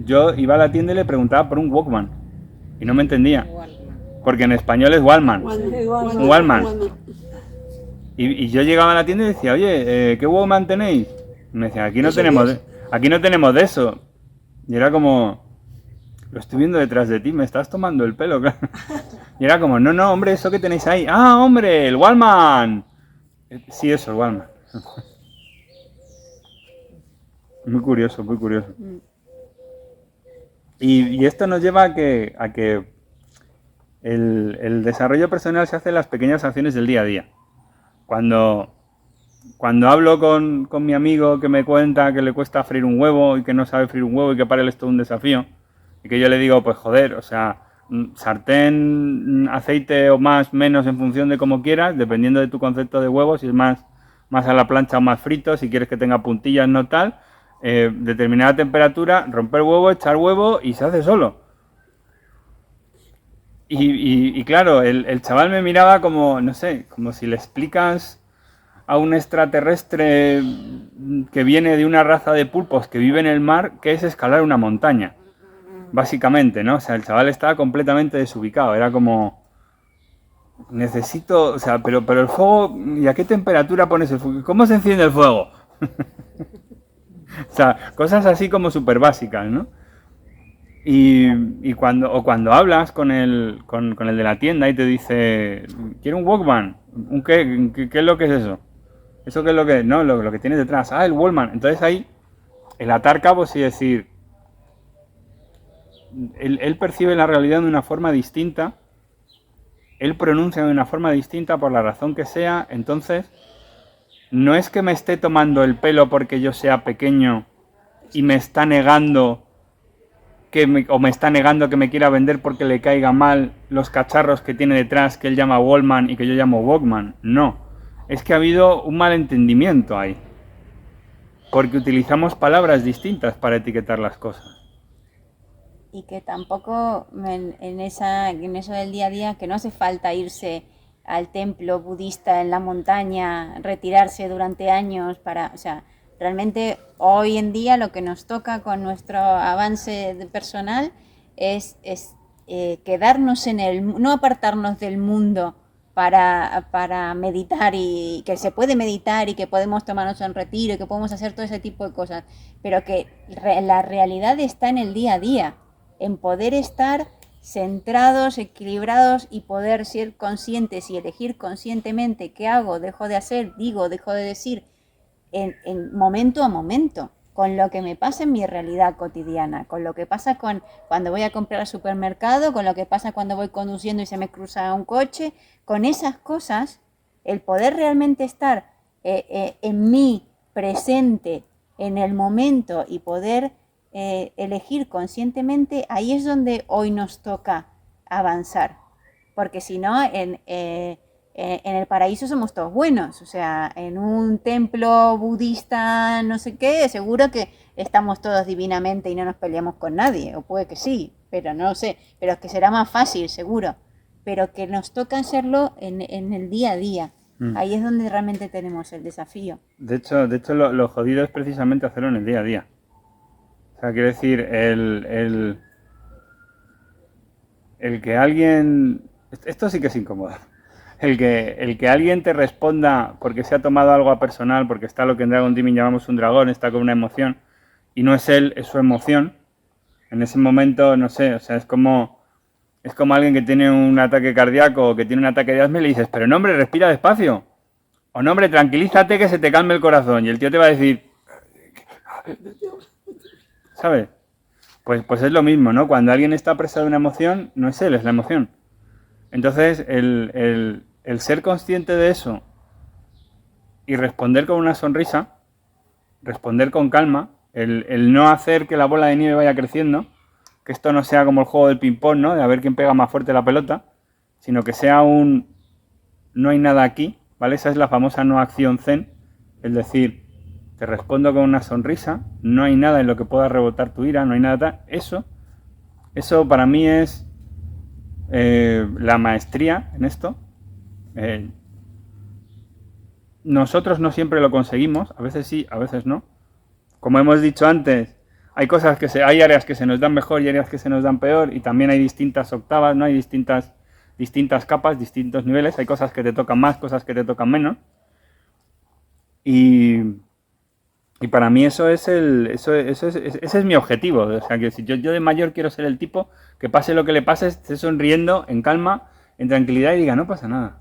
yo iba a la tienda y le preguntaba por un Walkman y no me entendía, porque en español es Walkman, un Walkman. Y yo llegaba a la tienda y decía, oye, ¿qué Walkman tenéis? Y me decían, aquí no tenemos de eso. Y era como, lo estoy viendo detrás de ti, me estás tomando el pelo. Y era como, no, hombre, eso que tenéis ahí. ¡Ah, hombre, el Walkman! Sí, eso, el Walkman. Muy curioso, muy curioso. Y esto nos lleva a que el desarrollo personal se hace en las pequeñas acciones del día a día. Cuando hablo con mi amigo que me cuenta que le cuesta freír un huevo y que no sabe freír un huevo y que para él es todo un desafío, y que yo le digo, pues joder, o sea, sartén, aceite o más, menos en función de cómo quieras, dependiendo de tu concepto de huevo, si es más a la plancha o más frito, si quieres que tenga puntillas, no tal, determinada temperatura, romper huevo, echar huevo y se hace solo. Y claro, el chaval me miraba como, no sé, como si le explicas a un extraterrestre que viene de una raza de pulpos que vive en el mar, que es escalar una montaña, básicamente, ¿no? O sea, el chaval estaba completamente desubicado, era como, necesito, o sea, pero el fuego, ¿y a qué temperatura pones el fuego? ¿Cómo se enciende el fuego? O sea, cosas así como súper básicas, ¿no? Y cuando hablas con el de la tienda y te dice, ¿quiere un Walkman? ¿Un qué? ¿Qué es lo que es eso? ¿Eso qué es lo que es? No, lo que tienes detrás. Ah, el Walkman. Entonces ahí, el atar cabos y decir, él percibe la realidad de una forma distinta, él pronuncia de una forma distinta por la razón que sea, entonces no es que me esté tomando el pelo porque yo sea pequeño y me está negando o me está negando que me quiera vender porque le caiga mal los cacharros que tiene detrás que él llama Walkman y que yo llamo Walkman. No, es que ha habido un malentendimiento ahí, porque utilizamos palabras distintas para etiquetar las cosas. Y que tampoco en eso del día a día, que no hace falta irse al templo budista en la montaña, retirarse durante años o sea, realmente hoy en día lo que nos toca con nuestro avance personal es quedarnos no apartarnos del mundo para meditar, y que se puede meditar y que podemos tomarnos un retiro y que podemos hacer todo ese tipo de cosas, pero que la realidad está en el día a día, en poder estar centrados, equilibrados y poder ser conscientes y elegir conscientemente qué hago, dejo de hacer, digo, dejo de decir, en momento a momento, con lo que me pasa en mi realidad cotidiana, con lo que pasa cuando voy a comprar al supermercado, con lo que pasa cuando voy conduciendo y se me cruza un coche, con esas cosas, el poder realmente estar en mí, presente, en el momento y poder elegir conscientemente, ahí es donde hoy nos toca avanzar, porque si no, en el paraíso somos todos buenos, o sea, en un templo budista, no sé qué, seguro que estamos todos divinamente y no nos peleamos con nadie, o puede que sí, pero no lo sé, pero es que será más fácil, seguro, pero que nos toca hacerlo en el día a día. Ahí es donde realmente tenemos el desafío. De hecho lo jodido es precisamente hacerlo en el día a día. O sea, quiero decir, el que alguien... Esto sí que es incómodo. El que alguien te responda porque se ha tomado algo a personal, porque está lo que en Dragon Teaming llamamos un dragón, está con una emoción, y no es él, es su emoción. En ese momento, no sé, o sea, es como alguien que tiene un ataque cardíaco o que tiene un ataque de asma y le dices, pero no, hombre, respira despacio. O no, hombre, tranquilízate que se te calme el corazón. Y el tío te va a decir... ¿Sabes? Pues es lo mismo, ¿no? Cuando alguien está preso de una emoción, no es él, es la emoción. Entonces, el ser consciente de eso y responder con una sonrisa, responder con calma, el no hacer que la bola de nieve vaya creciendo, que esto no sea como el juego del ping-pong, ¿no? De a ver quién pega más fuerte la pelota, sino que sea no hay nada aquí, ¿vale? Esa es la famosa no acción zen, es decir, te respondo con una sonrisa, no hay nada en lo que pueda rebotar tu ira, no hay nada. Eso para mí es la maestría en esto. Nosotros no siempre lo conseguimos, a veces sí, a veces no. Como hemos dicho antes, hay áreas que se nos dan mejor y áreas que se nos dan peor, y también hay distintas octavas, ¿no? Hay distintas capas, distintos niveles, hay cosas que te tocan más, cosas que te tocan menos. Y para mí ese es mi objetivo. O sea, que si yo de mayor quiero ser el tipo que pase lo que le pase, esté sonriendo, en calma, en tranquilidad y diga, no pasa nada.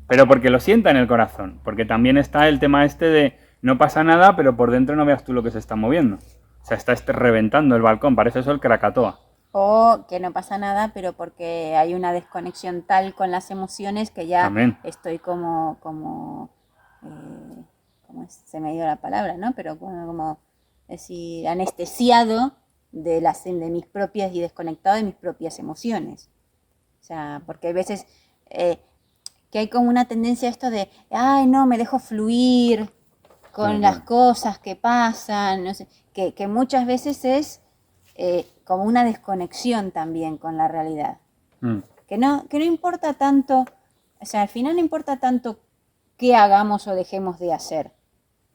Pero porque lo sienta en el corazón. Porque también está el tema este de no pasa nada, pero por dentro no veas tú lo que se está moviendo. O sea, está reventando el balcón, parece eso el Krakatoa. O que no pasa nada, pero porque hay una desconexión tal con las emociones que ya También. estoy se me dio la palabra, ¿no? Pero como decir, anestesiado de mis propias y desconectado de mis propias emociones. O sea, porque hay veces que hay como una tendencia a esto de, ay, no, me dejo fluir con las cosas que pasan, no sé, que muchas veces es como una desconexión también con la realidad. Que no importa tanto, o sea, al final no importa tanto qué hagamos o dejemos de hacer,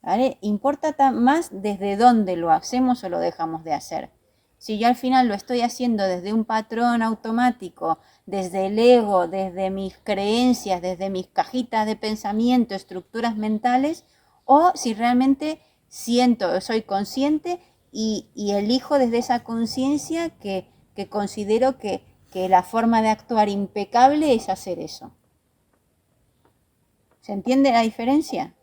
¿vale? Importa más desde dónde lo hacemos o lo dejamos de hacer. Si yo al final lo estoy haciendo desde un patrón automático, desde el ego, desde mis creencias, desde mis cajitas de pensamiento, estructuras mentales, o si realmente soy consciente y elijo desde esa conciencia que considero que la forma de actuar impecable es hacer eso. ¿Se entiende la diferencia?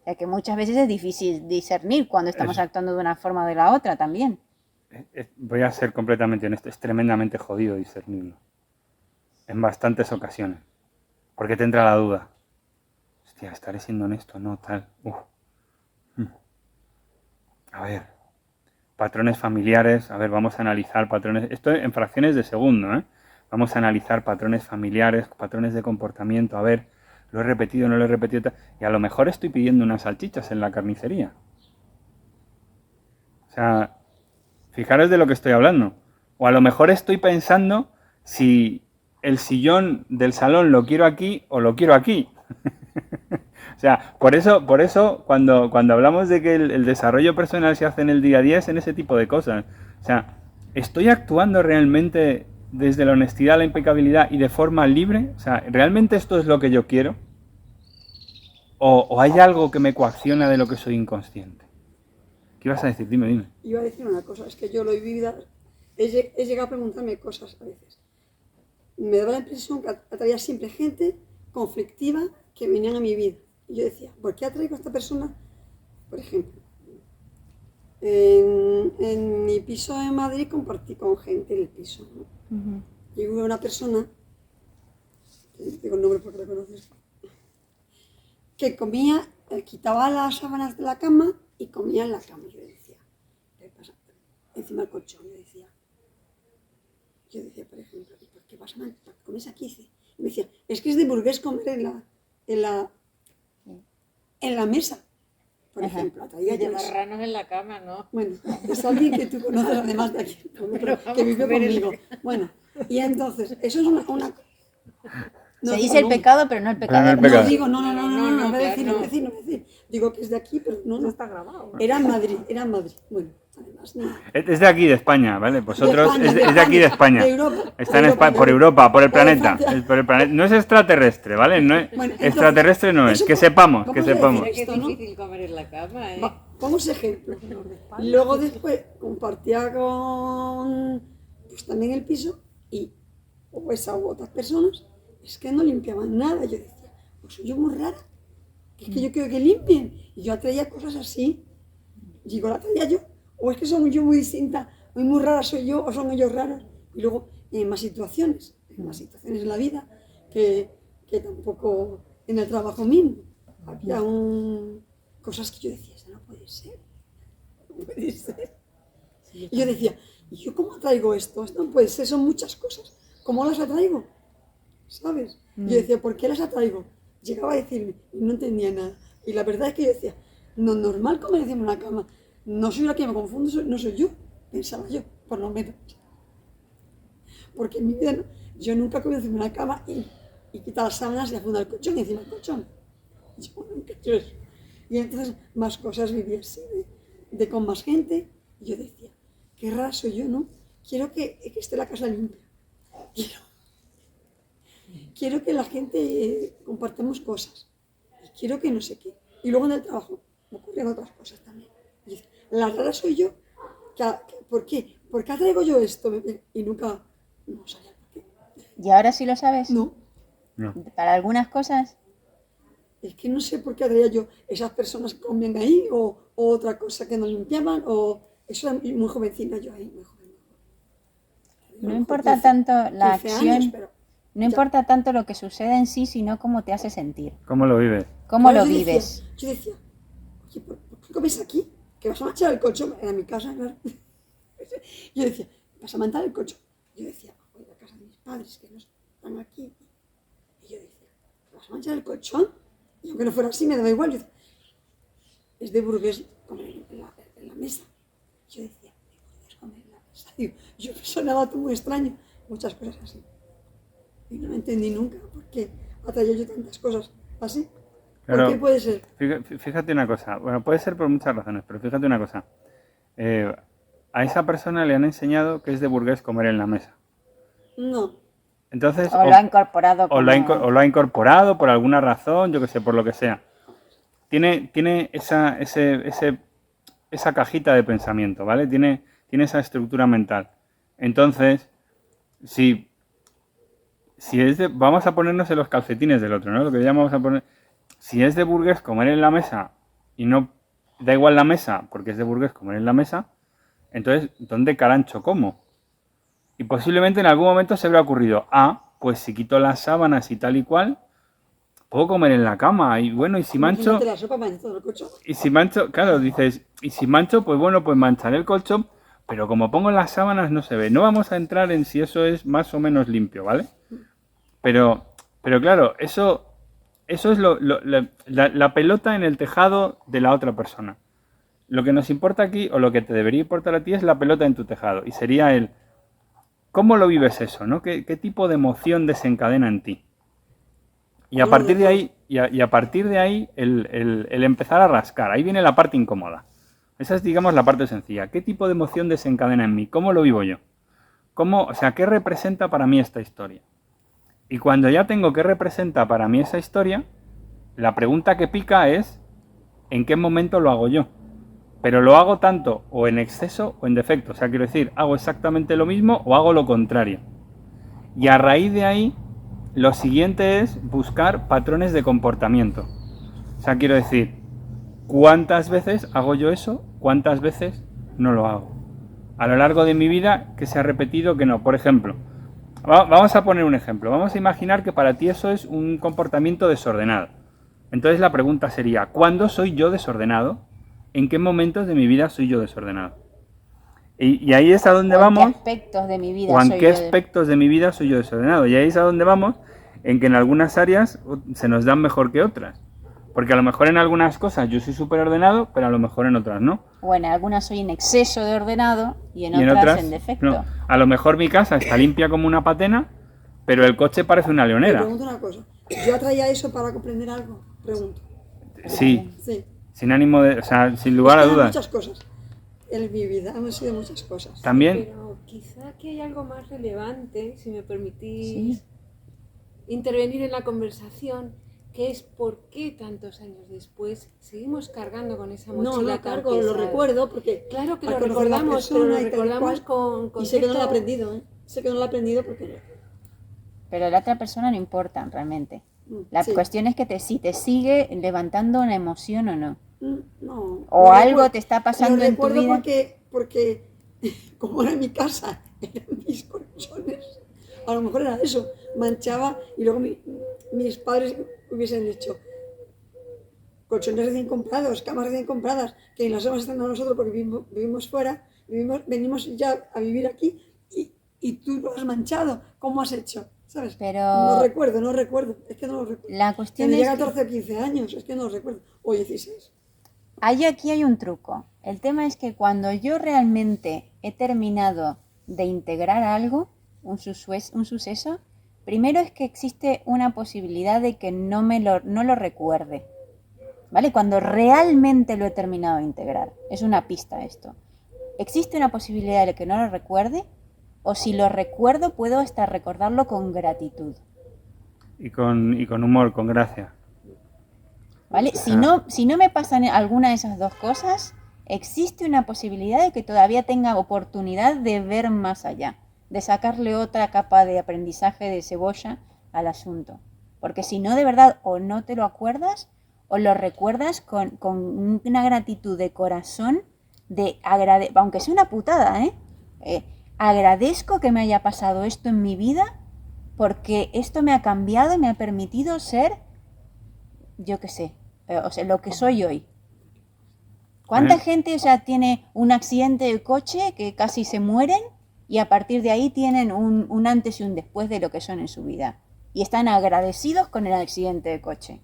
O sea, que muchas veces es difícil discernir cuando estamos actuando de una forma o de la otra también. Voy a ser completamente honesto, es tremendamente jodido discernirlo. En bastantes ocasiones. Porque te entra la duda. Hostia, ¿estaré siendo honesto? No, tal. A ver. Patrones familiares. A ver, vamos a analizar patrones. Esto en fracciones de segundo, ¿eh? Vamos a analizar patrones familiares, patrones de comportamiento. A ver, lo he repetido, no lo he repetido. Y a lo mejor estoy pidiendo unas salchichas en la carnicería. O sea, fijaros de lo que estoy hablando. O a lo mejor estoy pensando si el sillón del salón lo quiero aquí o lo quiero aquí. O sea, por eso cuando hablamos de que el desarrollo personal se hace en el día a día es en ese tipo de cosas. O sea, ¿estoy actuando realmente desde la honestidad, la impecabilidad y de forma libre? O sea, ¿realmente esto es lo que yo quiero? ¿O hay algo que me coacciona de lo que soy inconsciente? ¿Qué ibas a decir? Dime. Iba a decir una cosa, es que yo lo he vivido, he llegado a preguntarme cosas a veces. Me daba la impresión que atraía siempre gente conflictiva que venían a mi vida. Y yo decía, ¿por qué atraigo a esta persona? Por ejemplo, en mi piso en Madrid compartí con gente en el piso, ¿no? Y hubo una persona, digo el nombre porque lo conoces, que comía, quitaba las sábanas de la cama y comía en la cama. Yo decía, ¿qué pasa? Encima del colchón, yo decía, por ejemplo, ¿y por qué vas mal? ¿Por qué comes aquí? Y me decía, es que es de burgués comer en la mesa. Por ejemplo, atraía Y yo de eso. marranos en la cama, ¿no? Bueno, es alguien que tú conoces además de aquí, que vive conmigo. Bueno, y entonces, eso es una no, se dice el pecado, pero no el pecador. Pecado. No digo, no, voy a decir, claro. no voy a decir. Digo que es de aquí, pero no Está grabado. Era en Madrid. Bueno, además, no. Es de aquí, de España, ¿vale? Vosotros De España, es de aquí, de España. de Europa, Está en de España, Europa, por Europa, por el por planeta. Francia. Por el planeta. No es extraterrestre, ¿vale? No es, Bueno, entonces, extraterrestre no es. eso Que vamos sepamos, a que decir sepamos. Mira que es Esto, ¿no? difícil comer en la cama, ¿eh? Pongamos ejemplo. Luego después compartía con, pues también el piso y o esa u otras personas, es que no limpiaban nada. Yo decía, pues soy yo muy rara, es que yo quiero que limpien. Y yo atraía cosas así. Digo, ¿la traía yo? ¿O es que soy yo muy distinta, muy rara soy yo o son ellos raros? Y luego en más situaciones en la vida que tampoco en el trabajo mismo. Había cosas que yo decía, eso no puede ser. No puede ser. Y yo decía, ¿y yo cómo atraigo esto? Esto no puede ser, son muchas cosas. ¿Cómo las atraigo? ¿Sabes? Y yo decía, ¿por qué las atraigo? Llegaba a decirme, y no entendía nada. Y la verdad es que yo decía, no es normal comer encima de una cama. No soy la que me confundo, no soy yo, pensaba yo, por lo menos. Porque en mi vida yo nunca he comido encima de una cama y quita las sábanas y afunda el colchón y encima del colchón. Yo nunca he hecho eso. Y entonces más cosas viví así, de con más gente. Y yo decía, qué rara soy yo, ¿no? Quiero que esté la casa limpia. Quiero que la gente compartamos cosas. Y quiero que no sé qué. Y luego en el trabajo me ocurrían otras cosas también. Y decía, la rara soy yo. ¿Por qué? ¿Por qué traigo yo esto? Y nunca no sabía por qué. ¿Y ahora sí lo sabes? No. No. Para algunas cosas. Es que no sé por qué traía yo esas personas que comían ahí o otra cosa que no limpiaban o eso era muy jovencina yo ahí, muy joven. No importa tanto la 15 acción, años, pero no importa tanto lo que sucede en sí, sino cómo te hace sentir, ¿Cómo lo vives? cómo claro, lo yo vives. Yo decía, oye, ¿por qué comes aquí? Que vas a manchar el colchón. Era mi casa, claro. Yo decía, vas a manchar el colchón. Yo decía, voy a la casa de mis padres que no están aquí. Y yo decía, ¿vas a manchar el colchón? Y aunque no fuera así, me daba igual. Yo decía, es de burgués comer en la mesa. Yo decía, de burgués comer en la mesa. Digo, yo me sonaba todo muy extraño. Muchas cosas así. Y no me entendí nunca por qué atraía yo tantas cosas así. Claro, ¿Por qué puede ser? Fíjate una cosa, bueno, puede ser por muchas razones, pero fíjate una cosa. A esa persona le han enseñado que es de burgués comer en la mesa. No. Entonces, O lo ha incorporado como... o lo ha incorporado por alguna razón, yo que sé, por lo que sea. Tiene esa cajita de pensamiento, ¿vale? Tiene esa estructura mental. Entonces, si es de... Vamos a ponernos en los calcetines del otro, ¿no? Lo que llamamos a poner... Si es de burgués comer en la mesa y no da igual la mesa porque es de burgués comer en la mesa, entonces, ¿dónde carancho como? Y posiblemente en algún momento se habrá ocurrido, pues si quito las sábanas y tal y cual, puedo comer en la cama. Y bueno, y si mancho... Imagínate la sopa mancha todo el colchón. Y si mancho, claro, dices, y si mancho, pues bueno, pues mancharé el colchón, pero como pongo las sábanas no se ve. No vamos a entrar en si eso es más o menos limpio, ¿vale? Pero claro, eso es la pelota en el tejado de la otra persona. Lo que nos importa aquí, o lo que te debería importar a ti, es la pelota en tu tejado. Y sería ¿cómo lo vives eso, no? ¿Qué tipo de emoción desencadena en ti? Y a partir de ahí, el empezar a rascar. Ahí viene la parte incómoda. Esa es, digamos, la parte sencilla. ¿Qué tipo de emoción desencadena en mí? ¿Cómo lo vivo yo? ¿Qué representa para mí esta historia? Y cuando ya tengo qué representa para mí esa historia, la pregunta que pica es ¿en qué momento lo hago yo? Pero lo hago tanto o en exceso o en defecto. O sea, quiero decir, ¿hago exactamente lo mismo o hago lo contrario? Y a raíz de ahí, lo siguiente es buscar patrones de comportamiento. O sea, quiero decir, ¿cuántas veces hago yo eso? ¿Cuántas veces no lo hago? A lo largo de mi vida, ¿qué se ha repetido? Que no. Por ejemplo, vamos a poner un ejemplo. Vamos a imaginar que para ti eso es un comportamiento desordenado. Entonces la pregunta sería, ¿cuándo soy yo desordenado? ¿En qué momentos de mi vida soy yo desordenado? Y ahí es a donde vamos. ¿En qué aspectos de mi vida ¿O en soy qué yo aspectos de mi vida soy yo desordenado? Y ahí es a donde vamos, en que en algunas áreas se nos dan mejor que otras. Porque a lo mejor en algunas cosas yo soy súper ordenado, pero a lo mejor en otras no. O en algunas soy en exceso de ordenado y en otras en defecto. No. A lo mejor mi casa está limpia como una patena, pero el coche parece una Me leonera. pregunto una cosa. ¿Yo atraía eso para comprender algo? Pregunto. Sí, Sí. sin ánimo de... O sea, sin lugar a Es que hay dudas. muchas cosas. En mi vida han sido muchas cosas. También... Pero quizá aquí hay algo más relevante, si me permitís Sí. intervenir en la conversación, que es por qué tantos años después seguimos cargando con esa No, mochila lo tan cargo, lo pesada. recuerdo porque Claro que al lo conocer a la recordamos, pero lo persona y tal y recordamos cual, con y sé que no lo he cierto- aprendido, ¿eh? Sé que no lo he aprendido porque... Pero la otra persona no importa realmente. La sí. cuestión es que si te sigue levantando una emoción o no. No. O Lo algo recuerdo- te está pasando lo en tu recuerdo vida. porque como era mi casa, eran mis colchones. A lo mejor era eso, manchaba y luego mis padres hubiesen dicho colchones recién comprados, camas recién compradas, que las hemos estado nosotros porque vivimos fuera, venimos ya a vivir aquí y tú lo has manchado. ¿Cómo has hecho? ¿Sabes? Pero- No recuerdo, es que no lo recuerdo. La cuestión Tendría es que- 14 o 15 años, es que no lo recuerdo. O 16. Aquí hay un truco. El tema es que cuando yo realmente he terminado de integrar algo, un suceso, primero es que existe una posibilidad de que no lo recuerde. ¿Vale? Cuando realmente lo he terminado de integrar. Es una pista esto. Existe una posibilidad de que no lo recuerde, o si lo recuerdo, puedo hasta recordarlo con gratitud. Y con humor, con gracia. ¿Vale? Si no me pasan alguna de esas dos cosas, existe una posibilidad de que todavía tenga oportunidad de ver más allá, de sacarle otra capa de aprendizaje de cebolla al asunto. Porque si no, de verdad, o no te lo acuerdas, o lo recuerdas con una gratitud de corazón, aunque sea una putada, agradezco que me haya pasado esto en mi vida, porque esto me ha cambiado y me ha permitido ser, yo qué sé, lo que soy hoy. ¿Cuánta gente tiene un accidente de coche que casi se mueren y a partir de ahí tienen un antes y un después de lo que son en su vida? Y están agradecidos con el accidente de coche.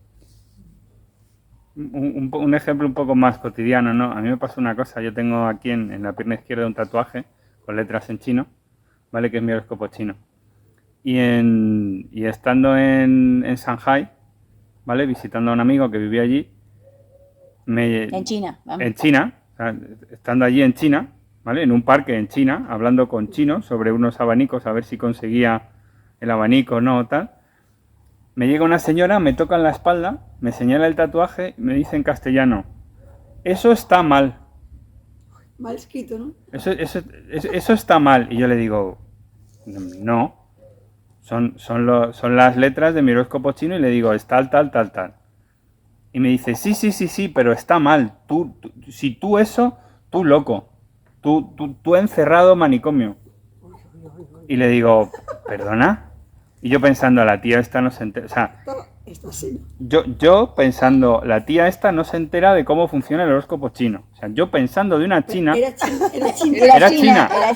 Un ejemplo un poco más cotidiano, ¿no? A mí me pasó una cosa. Yo tengo aquí en la pierna izquierda un tatuaje con letras en chino, ¿vale? Que es mi horóscopo chino. Y estando en Shanghai, ¿vale? Visitando a un amigo que vivía allí. En China, vamos. En China, o sea, estando allí en China, ¿vale? En un parque en China, hablando con chinos sobre unos abanicos, a ver si conseguía el abanico o no, tal. Me llega una señora, me toca en la espalda, me señala el tatuaje y me dice en castellano: eso está mal. Mal escrito, ¿no? Eso está mal. Y yo le digo: no. Son las letras de mi horóscopo chino, y le digo: es tal, tal, tal, tal. Y me dice: sí, pero está mal. Si tú eso, tú loco. Tú encerrado manicomio. Y le digo: ¿perdona? Y yo pensando, la tía esta no se entera. O sea, Esto así, ¿no? yo pensando, la tía esta no se entera de cómo funciona el horóscopo chino. O sea, yo pensando de una china. Era china.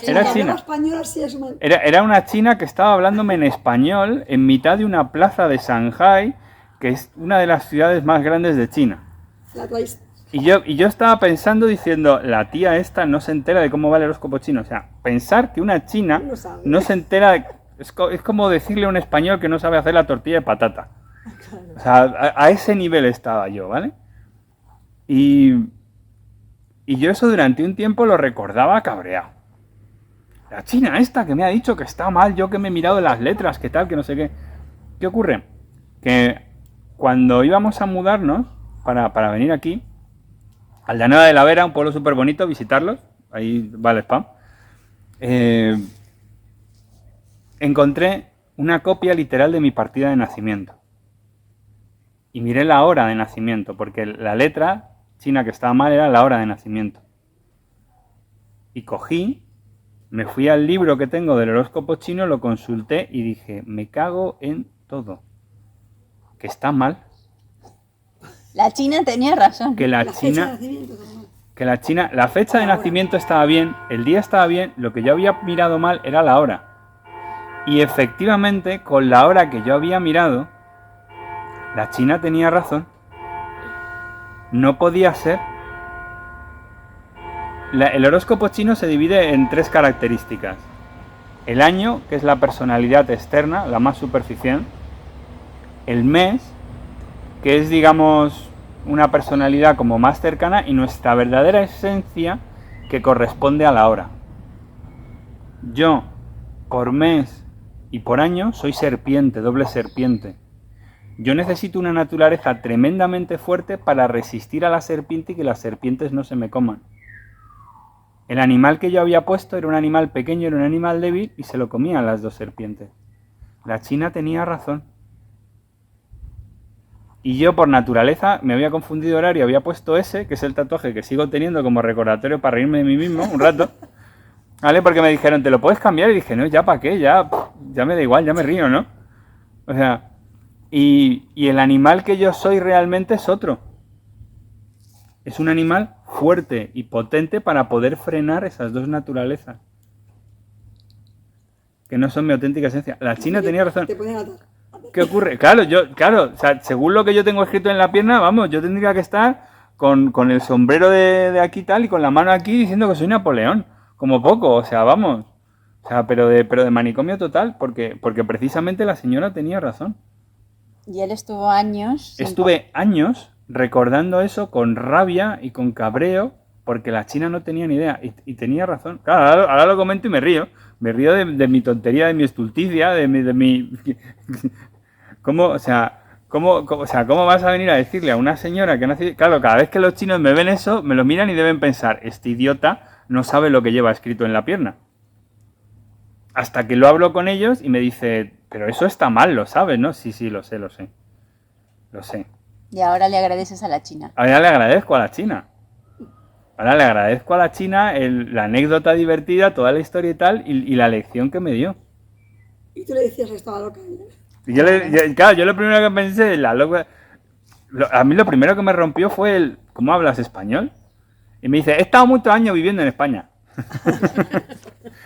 Era china. Español, así a su manera. Era una china que estaba hablándome en español en mitad de una plaza de Shanghai, que es una de las ciudades más grandes de China. La traes. Y yo estaba pensando, diciendo, la tía esta no se entera de cómo va el horóscopo chino. O sea, pensar que una china No sabe. no se entera, es como decirle a un español que no sabe hacer la tortilla de patata. O sea, a ese nivel estaba yo, ¿vale? Y yo eso durante un tiempo lo recordaba cabreado. La china esta que me ha dicho que está mal, yo que me he mirado las letras, que tal, que no sé qué. ¿Qué ocurre? Que cuando íbamos a mudarnos para venir aquí, al Llanera de la Vera, un pueblo súper bonito, visitarlos, ahí va el spam, encontré una copia literal de mi partida de nacimiento. Y miré la hora de nacimiento, porque la letra china que estaba mal era la hora de nacimiento. Y cogí, me fui al libro que tengo del horóscopo chino, lo consulté y dije: me cago en todo. Que está mal. La China tenía razón. Que la fecha de China... nacimiento también. Que la China, la fecha de nacimiento estaba bien, el día estaba bien, lo que yo había mirado mal era la hora. Y efectivamente, con la hora que yo había mirado, la China tenía razón. No podía ser. El horóscopo chino se divide en 3 características. El año, que es la personalidad externa, la más superficial. El mes, que es, digamos, una personalidad como más cercana, y nuestra verdadera esencia, que corresponde a la hora. Yo, por mes y por año, soy serpiente, doble serpiente. Yo necesito una naturaleza tremendamente fuerte para resistir a la serpiente y que las serpientes no se me coman. El animal que yo había puesto era un animal pequeño, era un animal débil, y se lo comían las 2 serpientes. La China tenía razón. Y yo, por naturaleza, me había confundido horario, había puesto ese, que es el tatuaje que sigo teniendo como recordatorio para reírme de mí mismo un rato, ¿vale? Porque me dijeron: ¿te lo puedes cambiar? Y dije: no, ya para qué, ya me da igual, ya me río, ¿no? O sea, y el animal que yo soy realmente es otro. Es un animal fuerte y potente para poder frenar esas 2 naturalezas, que no son mi auténtica esencia. La China tenía razón. Te pueden atar. ¿Qué ocurre? Claro, o sea, según lo que yo tengo escrito en la pierna, vamos, yo tendría que estar con el sombrero de aquí tal y con la mano aquí diciendo que soy Napoleón. Como poco, o sea, vamos. O sea, pero de manicomio total, porque precisamente la señora tenía razón. Y él estuvo años. Estuve años recordando eso con rabia y con cabreo, porque la China no tenía ni idea. Y tenía razón. Claro, ahora lo comento y me río. Me río de mi tontería, de mi estulticia, de mi... ¿Cómo, o sea, cómo vas a venir a decirle a una señora que no hace... Claro, cada vez que los chinos me ven eso, me lo miran y deben pensar, este idiota no sabe lo que lleva escrito en la pierna. Hasta que lo hablo con ellos y me dice, pero eso está mal, lo sabes, ¿no? Sí, lo sé. Lo sé. Y ahora le agradeces a la China. Ahora le agradezco a la China. Ahora le agradezco a la China la anécdota divertida, toda la historia y tal, y la lección que me dio. Y tú le decías que estaba loca. Y yo lo primero que pensé, a mí lo primero que me rompió fue el, ¿cómo hablas español? Y me dice, he estado muchos años viviendo en España.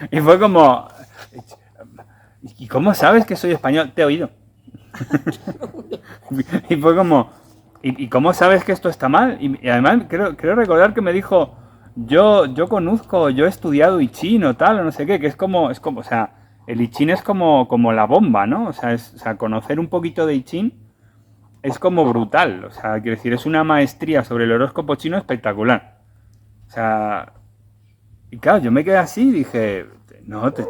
Y fue como, ¿y cómo sabes que soy español? Te he oído. Y fue como, ¿y cómo sabes que esto está mal? Y además creo recordar que me dijo, yo he estudiado I Ching o tal, o no sé qué, que es como, o sea, el I Ching es como la bomba, ¿no? O sea, conocer un poquito de I Ching es como brutal. O sea, quiero decir, es una maestría sobre el horóscopo chino espectacular. O sea, y claro, yo me quedé así y dije, no, te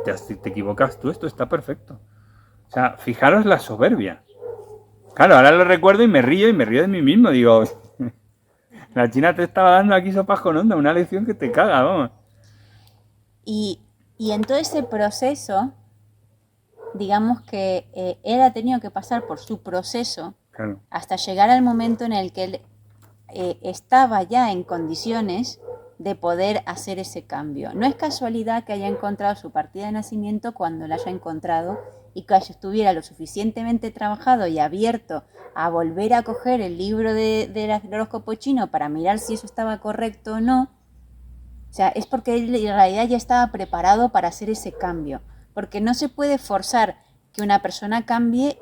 equivocas tú, esto está perfecto. O sea, fijaros la soberbia. Claro, ahora lo recuerdo y me río de mí mismo. Digo, la China te estaba dando aquí sopas con onda, una lección que te caga, vamos. Y en todo ese proceso, digamos que él ha tenido que pasar por su proceso, claro, hasta llegar al momento en el que él estaba ya en condiciones de poder hacer ese cambio. No es casualidad que haya encontrado su partida de nacimiento cuando la haya encontrado y que estuviera lo suficientemente trabajado y abierto a volver a coger el libro del horóscopo chino para mirar si eso estaba correcto o no. O sea, es porque él en realidad ya estaba preparado para hacer ese cambio. Porque no se puede forzar que una persona cambie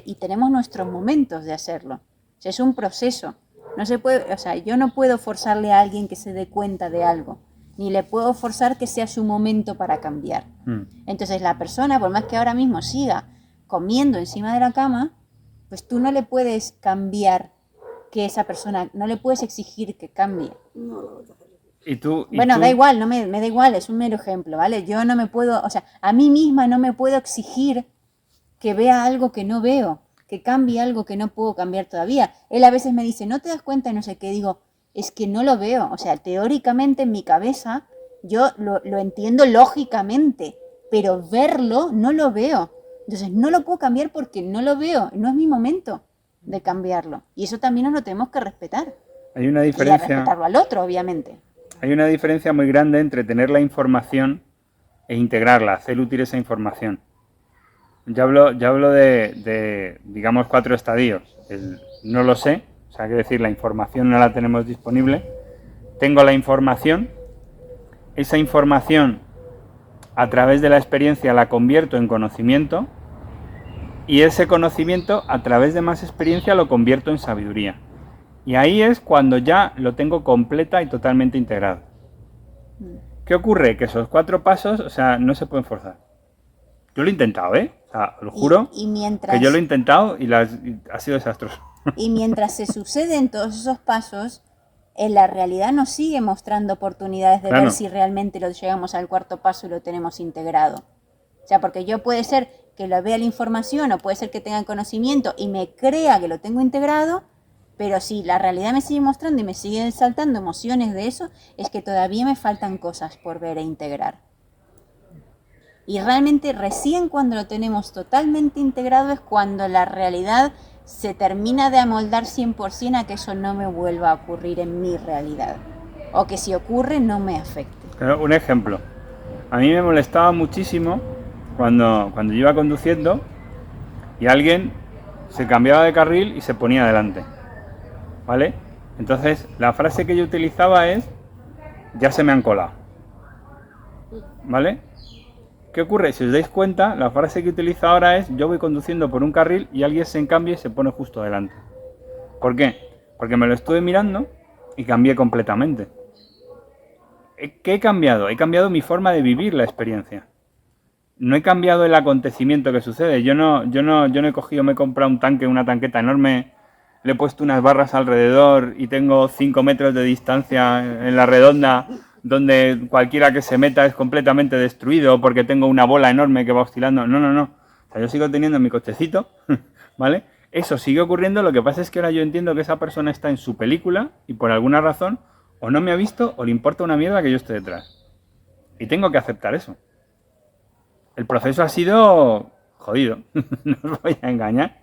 y tenemos nuestros momentos de hacerlo. O sea, es un proceso. No se puede, o sea, yo no puedo forzarle a alguien que se dé cuenta de algo, ni le puedo forzar que sea su momento para cambiar. Entonces la persona, por más que ahora mismo siga comiendo encima de la cama, pues tú no le puedes cambiar que esa persona, no le puedes exigir que cambie. Bueno, da igual, no me da igual, es un mero ejemplo, ¿vale? Yo no me puedo, o sea, a mí misma no me puedo exigir que vea algo que no veo, que cambie algo que no puedo cambiar todavía. Él a veces me dice, ¿no te das cuenta? Y no sé qué, digo, es que no lo veo. O sea, teóricamente en mi cabeza yo lo entiendo lógicamente, pero verlo no lo veo. Entonces no lo puedo cambiar porque no lo veo, no es mi momento de cambiarlo. Y eso también nos lo tenemos que respetar. Hay una diferencia. Y a respetarlo al otro, obviamente. Hay una diferencia muy grande entre tener la información e integrarla, hacer útil esa información. Ya hablo de, digamos, 4 estadios. No lo sé, o sea, quiero decir, la información no la tenemos disponible. Tengo la información, esa información a través de la experiencia la convierto en conocimiento y ese conocimiento a través de más experiencia lo convierto en sabiduría. Y ahí es cuando ya lo tengo completa y totalmente integrado. ¿Qué ocurre? Que esos 4 pasos, o sea, no se pueden forzar. Yo lo he intentado, ¿eh? O sea, lo juro que yo lo he intentado y ha sido desastroso. Y mientras se suceden todos esos pasos, en la realidad nos sigue mostrando oportunidades de ver si realmente lo llegamos al 4.º paso y lo tenemos integrado. O sea, porque yo puede ser que lo vea la información o puede ser que tenga conocimiento y me crea que lo tengo integrado, pero si la realidad me sigue mostrando y me siguen saltando emociones de eso, es que todavía me faltan cosas por ver e integrar. Y realmente recién cuando lo tenemos totalmente integrado es cuando la realidad se termina de amoldar 100% a que eso no me vuelva a ocurrir en mi realidad. O que si ocurre no me afecte. Pero un ejemplo. A mí me molestaba muchísimo cuando yo iba conduciendo y alguien se cambiaba de carril y se ponía delante. ¿Vale? Entonces la frase que yo utilizaba es, ya se me han colado. ¿Vale? ¿Qué ocurre? Si os dais cuenta, la frase que utilizo ahora es, yo voy conduciendo por un carril y alguien se encambia y se pone justo delante. ¿Por qué? Porque me lo estuve mirando y cambié completamente. ¿Qué he cambiado? He cambiado mi forma de vivir la experiencia. No he cambiado el acontecimiento que sucede. Yo no he cogido, me he comprado un tanque, una tanqueta enorme, le he puesto unas barras alrededor y tengo 5 metros de distancia en la redonda donde cualquiera que se meta es completamente destruido porque tengo una bola enorme que va oscilando. No. O sea, yo sigo teniendo mi cochecito, ¿vale? Eso sigue ocurriendo, lo que pasa es que ahora yo entiendo que esa persona está en su película y por alguna razón o no me ha visto o le importa una mierda que yo esté detrás. Y tengo que aceptar eso. El proceso ha sido jodido, no os voy a engañar.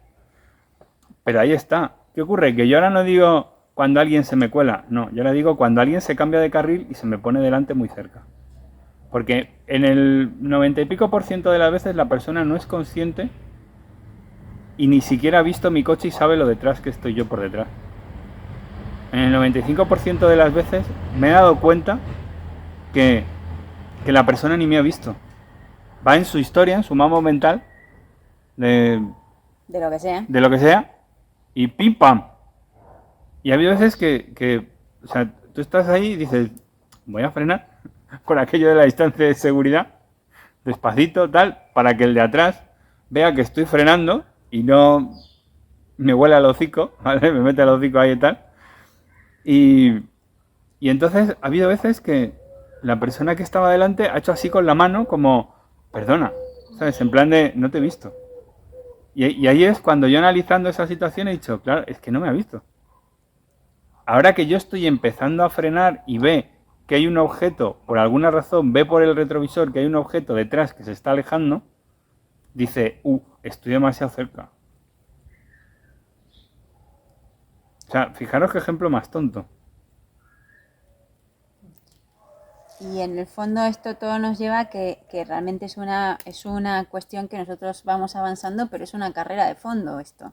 Pero ahí está. ¿Qué ocurre? Que yo ahora no digo cuando alguien se me cuela, no, yo ahora digo cuando alguien se cambia de carril y se me pone delante muy cerca. Porque en el 90 y pico % de las veces la persona no es consciente y ni siquiera ha visto mi coche y sabe lo detrás que estoy yo por detrás. En el 95% de las veces me he dado cuenta que la persona ni me ha visto. Va en su historia, en su mamo mental, de De lo que sea. lo que sea, y pim pam. Y ha habido veces que o sea, tú estás ahí y dices, voy a frenar con aquello de la distancia de seguridad, despacito, tal, para que el de atrás vea que estoy frenando y no me huele al hocico, ¿vale? Me mete al hocico ahí y tal. Y entonces ha habido veces que la persona que estaba delante ha hecho así con la mano como, perdona, ¿sabes? En plan de, no te he visto. Y ahí es cuando yo analizando esa situación he dicho, claro, es que no me ha visto. Ahora que yo estoy empezando a frenar y ve que hay un objeto, por alguna razón, ve por el retrovisor que hay un objeto detrás que se está alejando, dice, estoy demasiado cerca. O sea, fijaros qué ejemplo más tonto. Y en el fondo esto todo nos lleva a que realmente es una cuestión que nosotros vamos avanzando, pero es una carrera de fondo esto.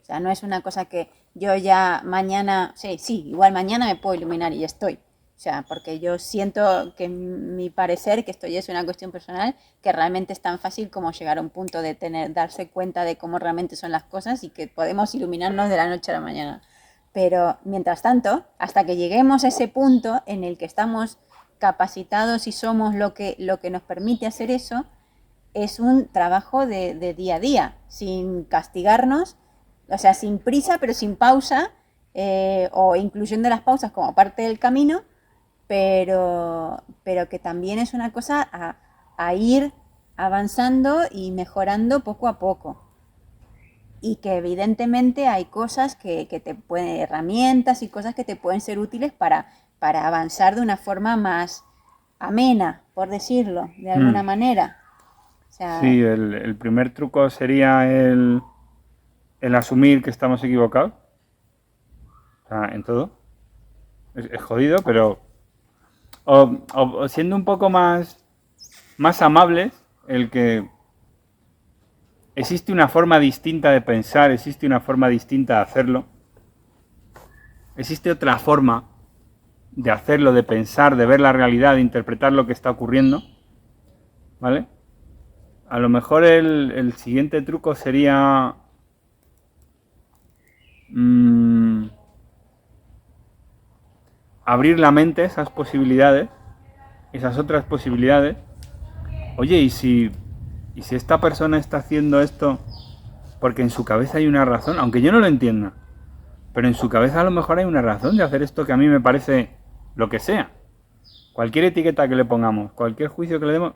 O sea, no es una cosa que yo ya mañana, sí, igual mañana me puedo iluminar y ya estoy. O sea, porque yo siento que mi parecer, que esto ya es una cuestión personal, que realmente es tan fácil como llegar a un punto de darse cuenta de cómo realmente son las cosas y que podemos iluminarnos de la noche a la mañana. Pero mientras tanto, hasta que lleguemos a ese punto en el que estamos capacitados y somos lo que nos permite hacer eso, es un trabajo de día a día, sin castigarnos, o sea, sin prisa, pero sin pausa, o incluyendo las pausas como parte del camino, pero que también es una cosa a ir avanzando y mejorando poco a poco. Y que evidentemente hay cosas que te pueden, herramientas y cosas que te pueden ser útiles para avanzar de una forma más amena, por decirlo, de alguna manera. O sea, Sí, el primer truco sería el asumir que estamos equivocados. O sea, en todo. Es jodido, pero... O siendo un poco más amables, el que existe una forma distinta de pensar, existe una forma distinta de hacerlo. Existe otra forma de hacerlo, de pensar, de ver la realidad, de interpretar lo que está ocurriendo. ¿Vale? A lo mejor el siguiente truco sería... abrir la mente a esas posibilidades, esas otras posibilidades. Oye, ¿y si esta persona está haciendo esto porque en su cabeza hay una razón? Aunque yo no lo entienda, pero en su cabeza a lo mejor hay una razón de hacer esto que a mí me parece lo que sea. Cualquier etiqueta que le pongamos, cualquier juicio que le demos,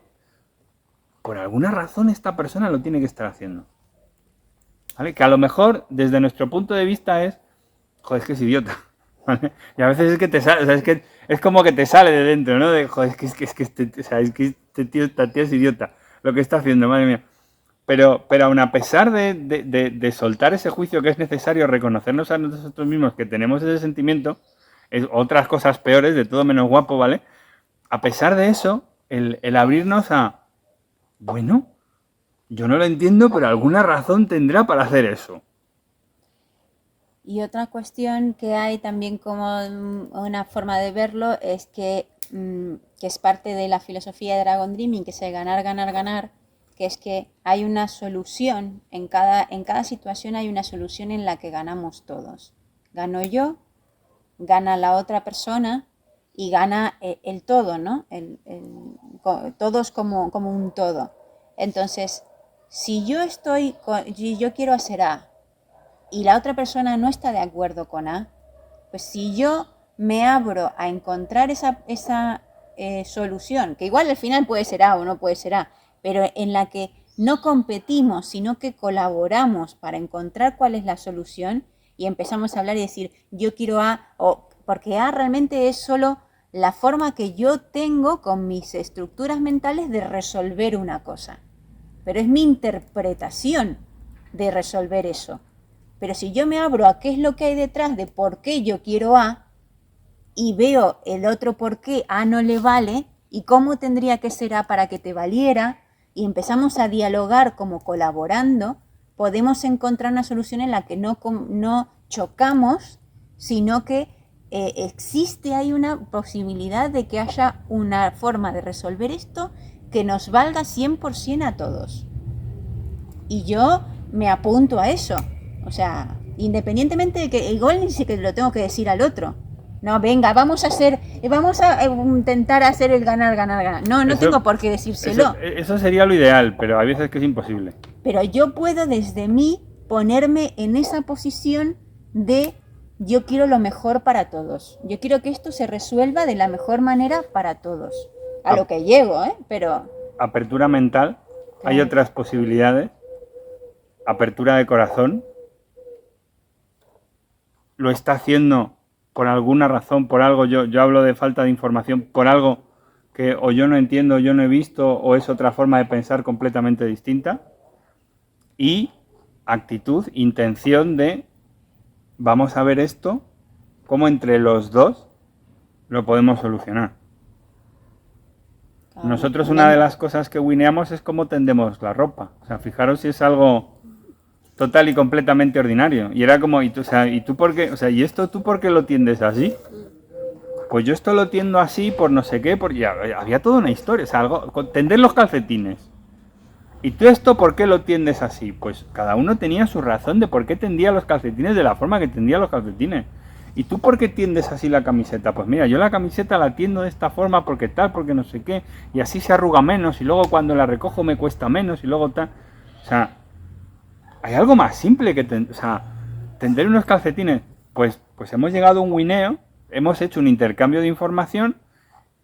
por alguna razón esta persona lo tiene que estar haciendo. ¿Vale? Que a lo mejor desde nuestro punto de vista es, joder, es que es idiota. ¿Vale? Y a veces es que te sale, o sea, es que es como que te sale de dentro, ¿no? De, joder, es que este tío, esta tía es idiota, lo que está haciendo, madre mía. Pero aun a pesar de soltar ese juicio que es necesario, reconocernos a nosotros mismos que tenemos ese sentimiento, es otras cosas peores, de todo menos guapo, ¿vale? A pesar de eso, el abrirnos a, bueno, yo no lo entiendo, pero alguna razón tendrá para hacer eso. y otra cuestión que hay también como una forma de verlo es que es parte de la filosofía de Dragon Dreaming, que es el ganar, ganar, ganar, que es que hay una solución, en cada situación hay una solución en la que ganamos todos. Gano yo, gana la otra persona y gana el todo, ¿no? Todos como un todo. Entonces, si yo quiero hacer A y la otra persona no está de acuerdo con A, pues si yo me abro a encontrar esa solución, que igual al final puede ser A o no puede ser A, pero en la que no competimos, sino que colaboramos para encontrar cuál es la solución y empezamos a hablar y decir, yo quiero A, porque A realmente es solo la forma que yo tengo con mis estructuras mentales de resolver una cosa. Pero es mi interpretación de resolver eso. Pero si yo me abro a qué es lo que hay detrás de por qué yo quiero A y veo el otro por qué A no le vale y cómo tendría que ser A para que te valiera y empezamos a dialogar como colaborando, podemos encontrar una solución en la que no chocamos, sino que existe ahí una posibilidad de que haya una forma de resolver esto que nos valga 100% a todos. Y yo me apunto a eso. O sea, independientemente de que igual ni siquiera lo tengo que decir al otro. No, venga, vamos a intentar hacer el ganar. No Eso, tengo por qué decírselo. Eso sería lo ideal, pero hay veces que es imposible. Pero yo puedo desde mí ponerme en esa posición de yo quiero lo mejor para todos. Yo quiero que esto se resuelva de la mejor manera para todos. A lo que llego, pero... Apertura mental, hay otras posibilidades. Apertura de corazón. Lo está haciendo por alguna razón, por algo, yo hablo de falta de información, por algo que o yo no entiendo, o yo no he visto, o es otra forma de pensar completamente distinta. Y actitud, intención de vamos a ver esto, cómo entre los dos lo podemos solucionar. Nosotros una de las cosas que wineamos es cómo tendemos la ropa. O sea, fijaros si es algo total y completamente ordinario. Y era como, ¿y tú por qué? O sea, ¿y esto tú por qué lo tiendes así? Pues yo esto lo tiendo así por no sé qué, porque había toda una historia. O sea, tender los calcetines. ¿Y tú esto por qué lo tiendes así? Pues cada uno tenía su razón de por qué tendía los calcetines de la forma que tendía los calcetines. ¿Y tú por qué tiendes así la camiseta? Pues mira, yo la camiseta la tiendo de esta forma porque tal, porque no sé qué, y así se arruga menos, y luego cuando la recojo me cuesta menos, y luego tal. O sea, hay algo más simple que tender unos calcetines. Pues hemos llegado a un wineo, hemos hecho un intercambio de información,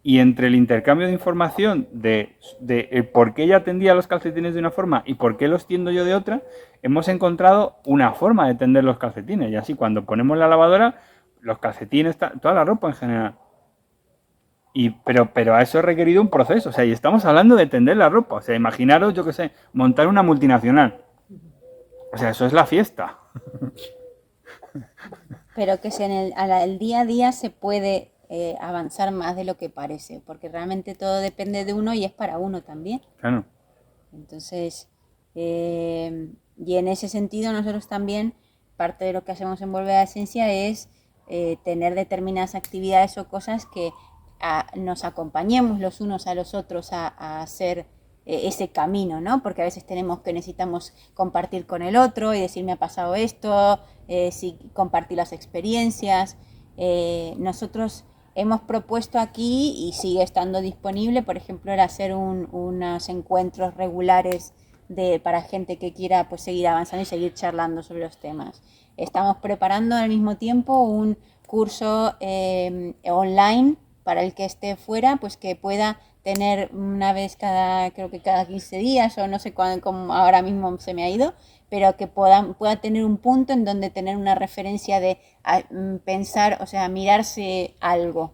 y entre el intercambio de información de por qué ella tendía los calcetines de una forma y por qué los tiendo yo de otra, hemos encontrado una forma de tender los calcetines. Y así cuando ponemos la lavadora, los calcetines, toda la ropa en general. Pero a eso he requerido un proceso. O sea, y estamos hablando de tender la ropa. O sea, imaginaros, yo qué sé, montar una multinacional. O sea, eso es la fiesta. Pero que el día a día se puede avanzar más de lo que parece, porque realmente todo depende de uno y es para uno también. Claro. Entonces, y en ese sentido nosotros también, parte de lo que hacemos en Volver a la Esencia es tener determinadas actividades o cosas que nos acompañemos los unos a los otros a hacer ese camino, ¿no? Porque a veces necesitamos compartir con el otro y decir me ha pasado esto, compartir las experiencias. Nosotros hemos propuesto aquí y sigue estando disponible, por ejemplo, el hacer unos encuentros regulares para gente que quiera pues seguir avanzando y seguir charlando sobre los temas. Estamos preparando al mismo tiempo un curso online para el que esté fuera, pues que pueda tener una vez creo que cada 15 días o no sé cómo ahora mismo se me ha ido, pero que pueda tener un punto en donde tener una referencia de pensar, o sea, mirarse algo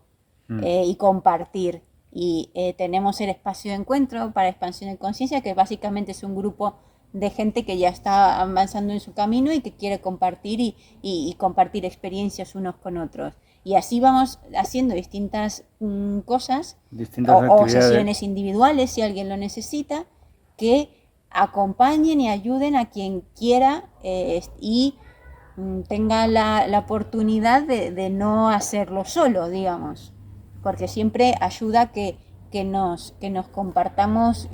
y compartir. Y tenemos el espacio de encuentro para expansión de conciencia, que básicamente es un grupo de gente que ya está avanzando en su camino y que quiere compartir y compartir experiencias unos con otros. Y así vamos haciendo distintas cosas o sesiones individuales, si alguien lo necesita, que acompañen y ayuden a quien quiera y tenga la oportunidad de no hacerlo solo, digamos, porque siempre ayuda que nos compartamos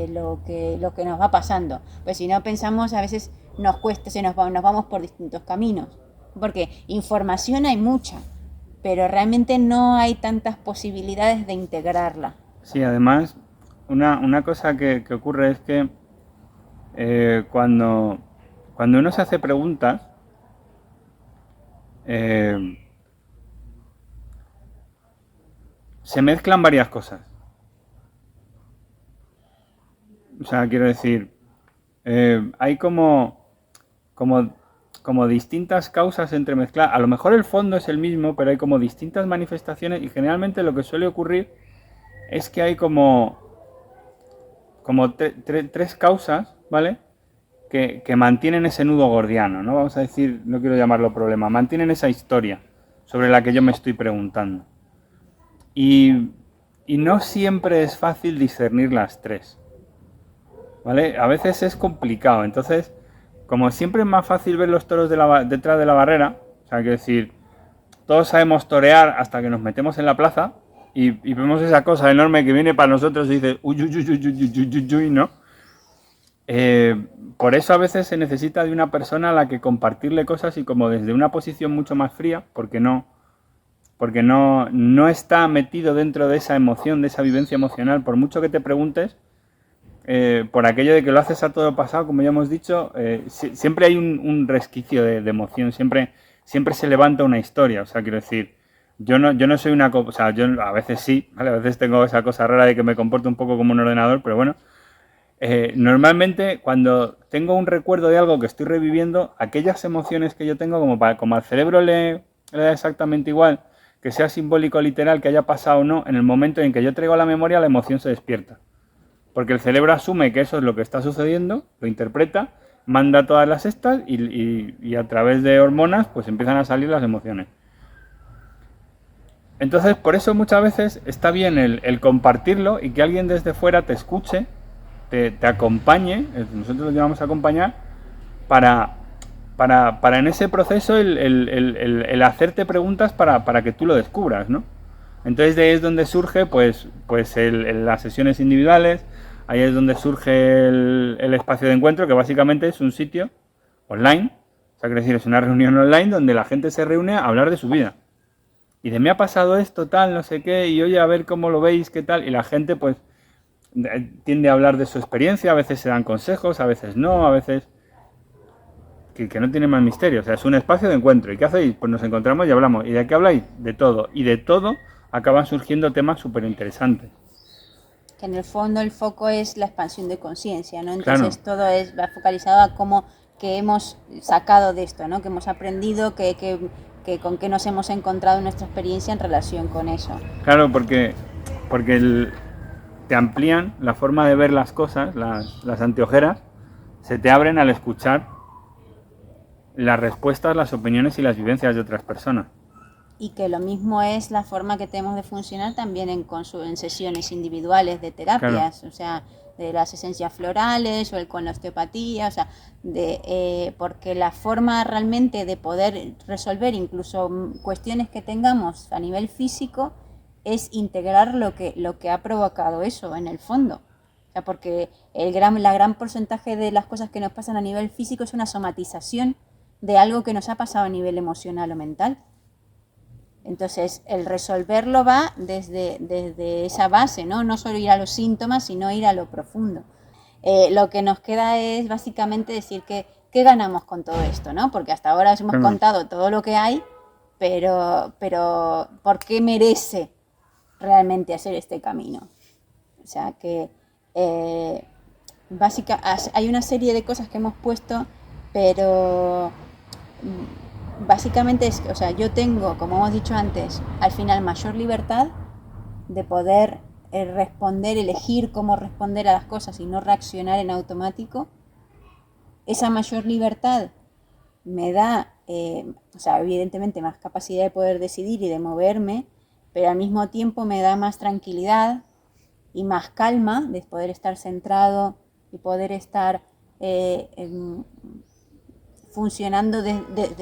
lo que nos va pasando, pues si no pensamos a veces nos cuesta, nos vamos por distintos caminos, porque información hay mucha, pero realmente no hay tantas posibilidades de integrarla. Sí, además, una cosa que ocurre es que cuando uno se hace preguntas, se mezclan varias cosas. O sea, quiero decir, hay como distintas causas entremezcladas. A lo mejor el fondo es el mismo, pero hay como distintas manifestaciones y generalmente lo que suele ocurrir es que hay como tres causas, ¿vale? Que mantienen ese nudo gordiano, ¿no? Vamos a decir, no quiero llamarlo problema, mantienen esa historia sobre la que yo me estoy preguntando. Y no siempre es fácil discernir las tres, ¿vale? A veces es complicado, entonces, como siempre es más fácil ver los toros detrás de la barrera, o sea, quiero decir, todos sabemos torear hasta que nos metemos en la plaza y vemos esa cosa enorme que viene para nosotros y dice, uy, uy, uy, uy, uy, uy, uy, uy, ¿no? Por eso a veces se necesita de una persona a la que compartirle cosas y como desde una posición mucho más fría, porque no está metido dentro de esa emoción, de esa vivencia emocional, por mucho que te preguntes, por aquello de que lo haces a todo pasado, como ya hemos dicho, siempre hay un resquicio de emoción, siempre se levanta una historia, o sea, quiero decir, yo no soy o sea, yo a veces sí, ¿vale? A veces tengo esa cosa rara de que me comporto un poco como un ordenador, pero bueno, normalmente cuando tengo un recuerdo de algo que estoy reviviendo, aquellas emociones que yo tengo, como al cerebro le da exactamente igual, que sea simbólico o literal, que haya pasado o no, en el momento en que yo traigo a la memoria, la emoción se despierta. Porque el cerebro asume que eso es lo que está sucediendo, lo interpreta, manda todas las estas y a través de hormonas pues empiezan a salir las emociones. Entonces, por eso muchas veces está bien el compartirlo y que alguien desde fuera te escuche, te acompañe, nosotros lo llamamos a acompañar, para en ese proceso el hacerte preguntas para que tú lo descubras, ¿no? Entonces de ahí es donde surge pues las sesiones individuales, ahí es donde surge el espacio de encuentro, que básicamente es un sitio online, o sea, quiero decir, es una reunión online donde la gente se reúne a hablar de su vida. Y de me ha pasado esto, tal, no sé qué, y oye, a ver cómo lo veis, qué tal, y la gente pues tiende a hablar de su experiencia, a veces se dan consejos, a veces no, a veces que no tiene más misterio, o sea, es un espacio de encuentro. ¿Y qué hacéis? Pues nos encontramos y hablamos. ¿Y de qué habláis? De todo. Y de todo acaban surgiendo temas súper interesantes. Que en el fondo el foco es la expansión de conciencia, ¿no? Entonces Claro. todo va focalizado a cómo que hemos sacado de esto, ¿no? Que hemos aprendido, que con qué nos hemos encontrado en nuestra experiencia en relación con eso. Claro, porque te amplían la forma de ver las cosas, las anteojeras, se te abren al escuchar las respuestas, las opiniones y las vivencias de otras personas. Y que lo mismo es la forma que tenemos de funcionar también en sesiones individuales de terapias, claro. O sea, de las esencias florales o con la osteopatía, o sea, porque la forma realmente de poder resolver incluso cuestiones que tengamos a nivel físico es integrar lo que ha provocado eso en el fondo. O sea, porque la gran porcentaje de las cosas que nos pasan a nivel físico es una somatización de algo que nos ha pasado a nivel emocional o mental. Entonces, el resolverlo va desde esa base, ¿no? No solo ir a los síntomas, sino ir a lo profundo. Lo que nos queda es básicamente decir qué ganamos con todo esto, ¿no? Porque hasta ahora os hemos contado todo lo que hay, pero ¿por qué merece realmente hacer este camino? O sea, que hay una serie de cosas que hemos puesto, pero básicamente es, o sea, yo tengo, como hemos dicho antes, al final mayor libertad de poder responder, elegir cómo responder a las cosas y no reaccionar en automático. Esa mayor libertad me da, o sea, evidentemente más capacidad de poder decidir y de moverme, pero al mismo tiempo me da más tranquilidad y más calma de poder estar centrado y poder estar funcionando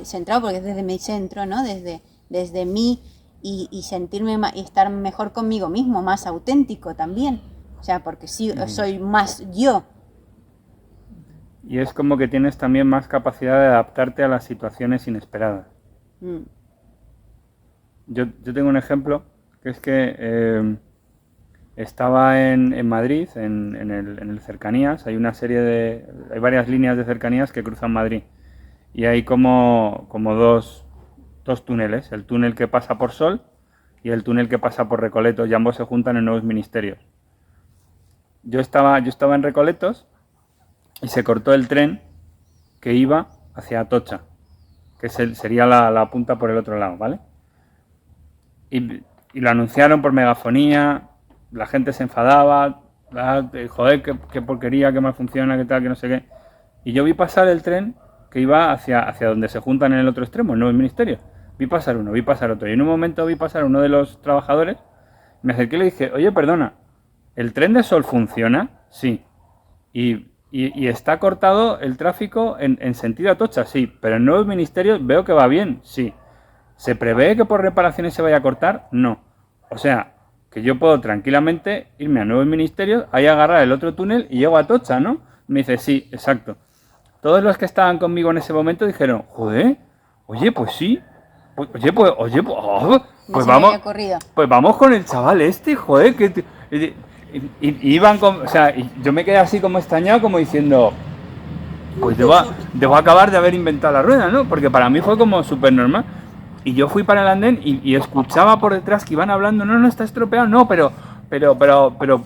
centrado, porque es desde mi centro, ¿no? Desde mí y sentirme y estar mejor conmigo mismo, más auténtico también. O sea, porque sí, soy más yo. Y es como que tienes también más capacidad de adaptarte a las situaciones inesperadas. yo tengo un ejemplo, que es que estaba en Madrid, en el Cercanías, hay hay varias líneas de cercanías que cruzan Madrid, y hay como dos túneles, el túnel que pasa por Sol y el túnel que pasa por Recoletos, y ambos se juntan en Nuevos Ministerios. Yo estaba en Recoletos y se cortó el tren que iba hacia Atocha, que sería la punta por el otro lado, ¿vale? Y lo anunciaron por megafonía, la gente se enfadaba, joder, qué porquería, qué mal funciona, qué tal, que no sé qué. Y yo vi pasar el tren que iba hacia donde se juntan en el otro extremo, en Nuevos Ministerios. Vi pasar uno, vi pasar otro. Y en un momento vi pasar uno de los trabajadores, me acerqué y le dije, oye, perdona, ¿el tren de Sol funciona? Sí. Y está cortado el tráfico en sentido Atocha, sí. Pero en Nuevos Ministerios veo que va bien, sí. ¿Se prevé que por reparaciones se vaya a cortar? No. O sea, que yo puedo tranquilamente irme a Nuevos Ministerios, ahí agarrar el otro túnel y llego a Atocha, ¿no? Me dice, sí, exacto. Todos los que estaban conmigo en ese momento dijeron, joder, oye, pues sí. Pues vamos, pues vamos con el chaval este, joder, y iban o sea, y yo me quedé así como extrañado, como diciendo, pues debo acabar de haber inventado la rueda, ¿no? Porque para mí fue como súper normal. Y yo fui para el andén y escuchaba por detrás que iban hablando, no, está estropeado, no, pero,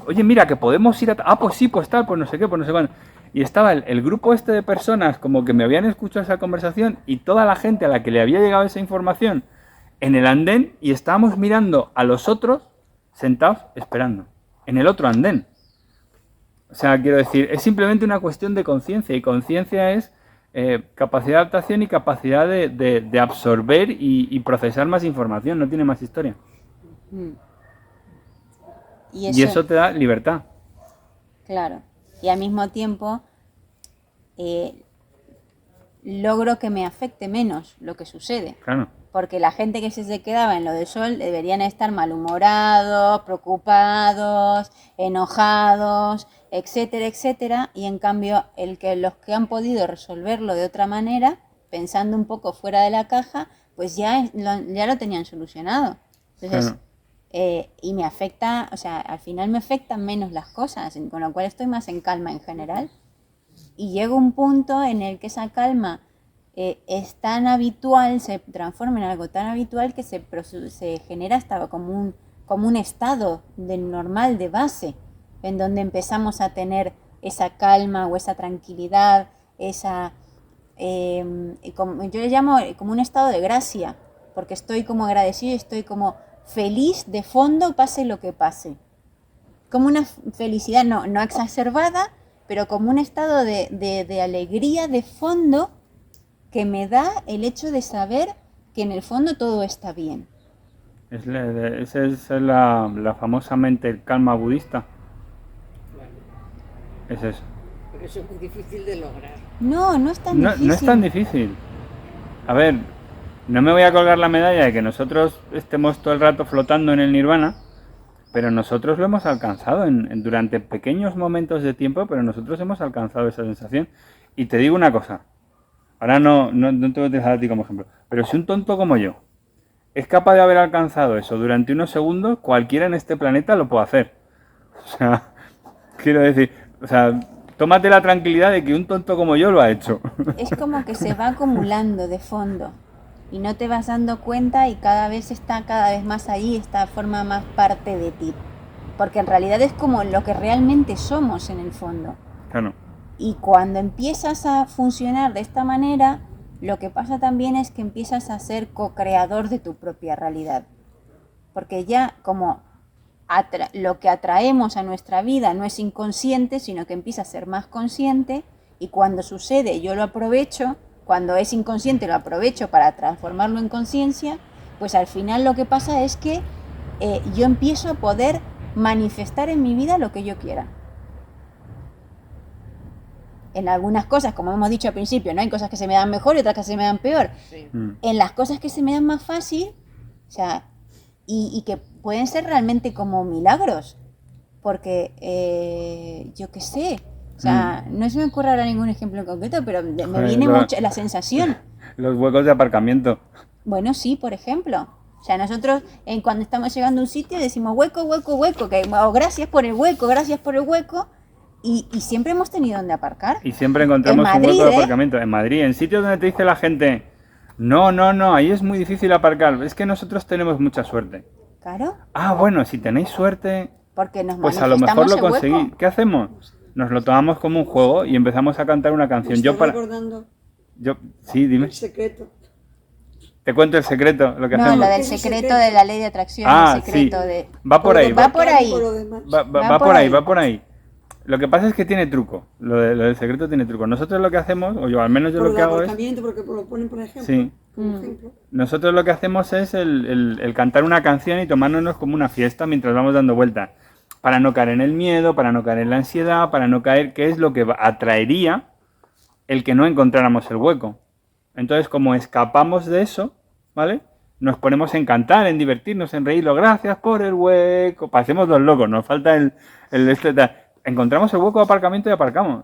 oye, mira, que podemos ir a... Ah, pues sí, pues tal, pues no sé qué, pues no sé cuándo. Y estaba el grupo este de personas como que me habían escuchado esa conversación y toda la gente a la que le había llegado esa información en el andén, y estábamos mirando a los otros sentados esperando, en el otro andén. O sea, quiero decir, es simplemente una cuestión de conciencia, y conciencia es capacidad de adaptación y capacidad de absorber y procesar más información, no tiene más historia. Y eso te da libertad. Claro. Y al mismo tiempo logro que me afecte menos lo que sucede. Claro. Porque la gente que se quedaba en lo del Sol deberían estar malhumorados, preocupados, enojados, etcétera, etcétera. Y en cambio, los que han podido resolverlo de otra manera, pensando un poco fuera de la caja, pues ya lo tenían solucionado. Entonces, y me afecta, o sea, al final me afectan menos las cosas, con lo cual estoy más en calma en general. Y llega un punto en el que esa calma es tan habitual, se transforma en algo tan habitual que se genera hasta como un estado normal de base, en donde empezamos a tener esa calma o esa tranquilidad, yo le llamo como un estado de gracia, porque estoy como agradecido y estoy como feliz de fondo, pase lo que pase. Como una felicidad no exacerbada, pero como un estado de alegría de fondo que me da el hecho de saber que en el fondo todo está bien. Esa es la famosamente calma budista. Es eso. Pero eso es muy difícil de lograr. No es tan difícil. No es tan difícil. A ver, no me voy a colgar la medalla de que nosotros estemos todo el rato flotando en el nirvana, pero nosotros lo hemos alcanzado durante pequeños momentos de tiempo, pero nosotros hemos alcanzado esa sensación. Y te digo una cosa, ahora no te voy a dejar a ti como ejemplo, pero si un tonto como yo es capaz de haber alcanzado eso durante unos segundos, cualquiera en este planeta lo puede hacer. O sea, quiero decir, tómate la tranquilidad de que un tonto como yo lo ha hecho. Es como que se va acumulando de fondo y no te vas dando cuenta, y cada vez está cada vez más ahí, esta forma más parte de ti. Porque en realidad es como lo que realmente somos en el fondo. Claro. Y cuando empiezas a funcionar de esta manera, lo que pasa también es que empiezas a ser co-creador de tu propia realidad. Porque ya como lo que atraemos a nuestra vida no es inconsciente, sino que empieza a ser más consciente, y cuando sucede yo lo aprovecho, cuando es inconsciente lo aprovecho para transformarlo en conciencia, pues al final lo que pasa es que yo empiezo a poder manifestar en mi vida lo que yo quiera. En algunas cosas, como hemos dicho al principio, ¿no? Hay cosas que se me dan mejor y otras que se me dan peor. Sí. En las cosas que se me dan más fácil, o sea, y que pueden ser realmente como milagros, porque yo qué sé, o sea, no se me ocurre ahora ningún ejemplo en concreto, pero me viene mucho la sensación. Los huecos de aparcamiento. Bueno, sí, por ejemplo. O sea, nosotros cuando estamos llegando a un sitio decimos hueco, hueco, hueco, o gracias por el hueco, gracias por el hueco, y siempre hemos tenido donde aparcar. Y siempre encontramos En Madrid, un hueco de aparcamiento. En Madrid, en sitios donde te dice la gente, no, ahí es muy difícil aparcar. Es que nosotros tenemos mucha suerte. Claro, Ah, bueno, si tenéis suerte, porque nos pues a lo mejor manifestamos lo el hueco. conseguís. ¿Qué hacemos? Nos lo tomamos como un juego y empezamos a cantar una Me canción. está recordando Sí, dime. el secreto. Te cuento el secreto, lo que No, hacemos. lo del Es un secreto secreto. de la ley de atracción, Ah, el secreto sí. de... Va por ahí, Va por ahí. Por lo demás. Va por ahí, va por ahí. Lo que pasa es que tiene truco. Lo del secreto tiene truco. Nosotros lo que hacemos, o yo al menos yo Por lo que el hago es... aparcamiento, porque lo ponen, por ejemplo. Sí. Como ejemplo. Nosotros lo que hacemos es el cantar una canción y tomárnoslos como una fiesta mientras vamos dando vueltas. Para no caer en el miedo, para no caer en la ansiedad, para no caer, que es lo que atraería el que no encontráramos el hueco. Entonces, como escapamos de eso, ¿vale? Nos ponemos en cantar, en divertirnos, en reírlo. Gracias por el hueco. Parecemos dos locos, nos falta encontramos el hueco de aparcamiento y aparcamos.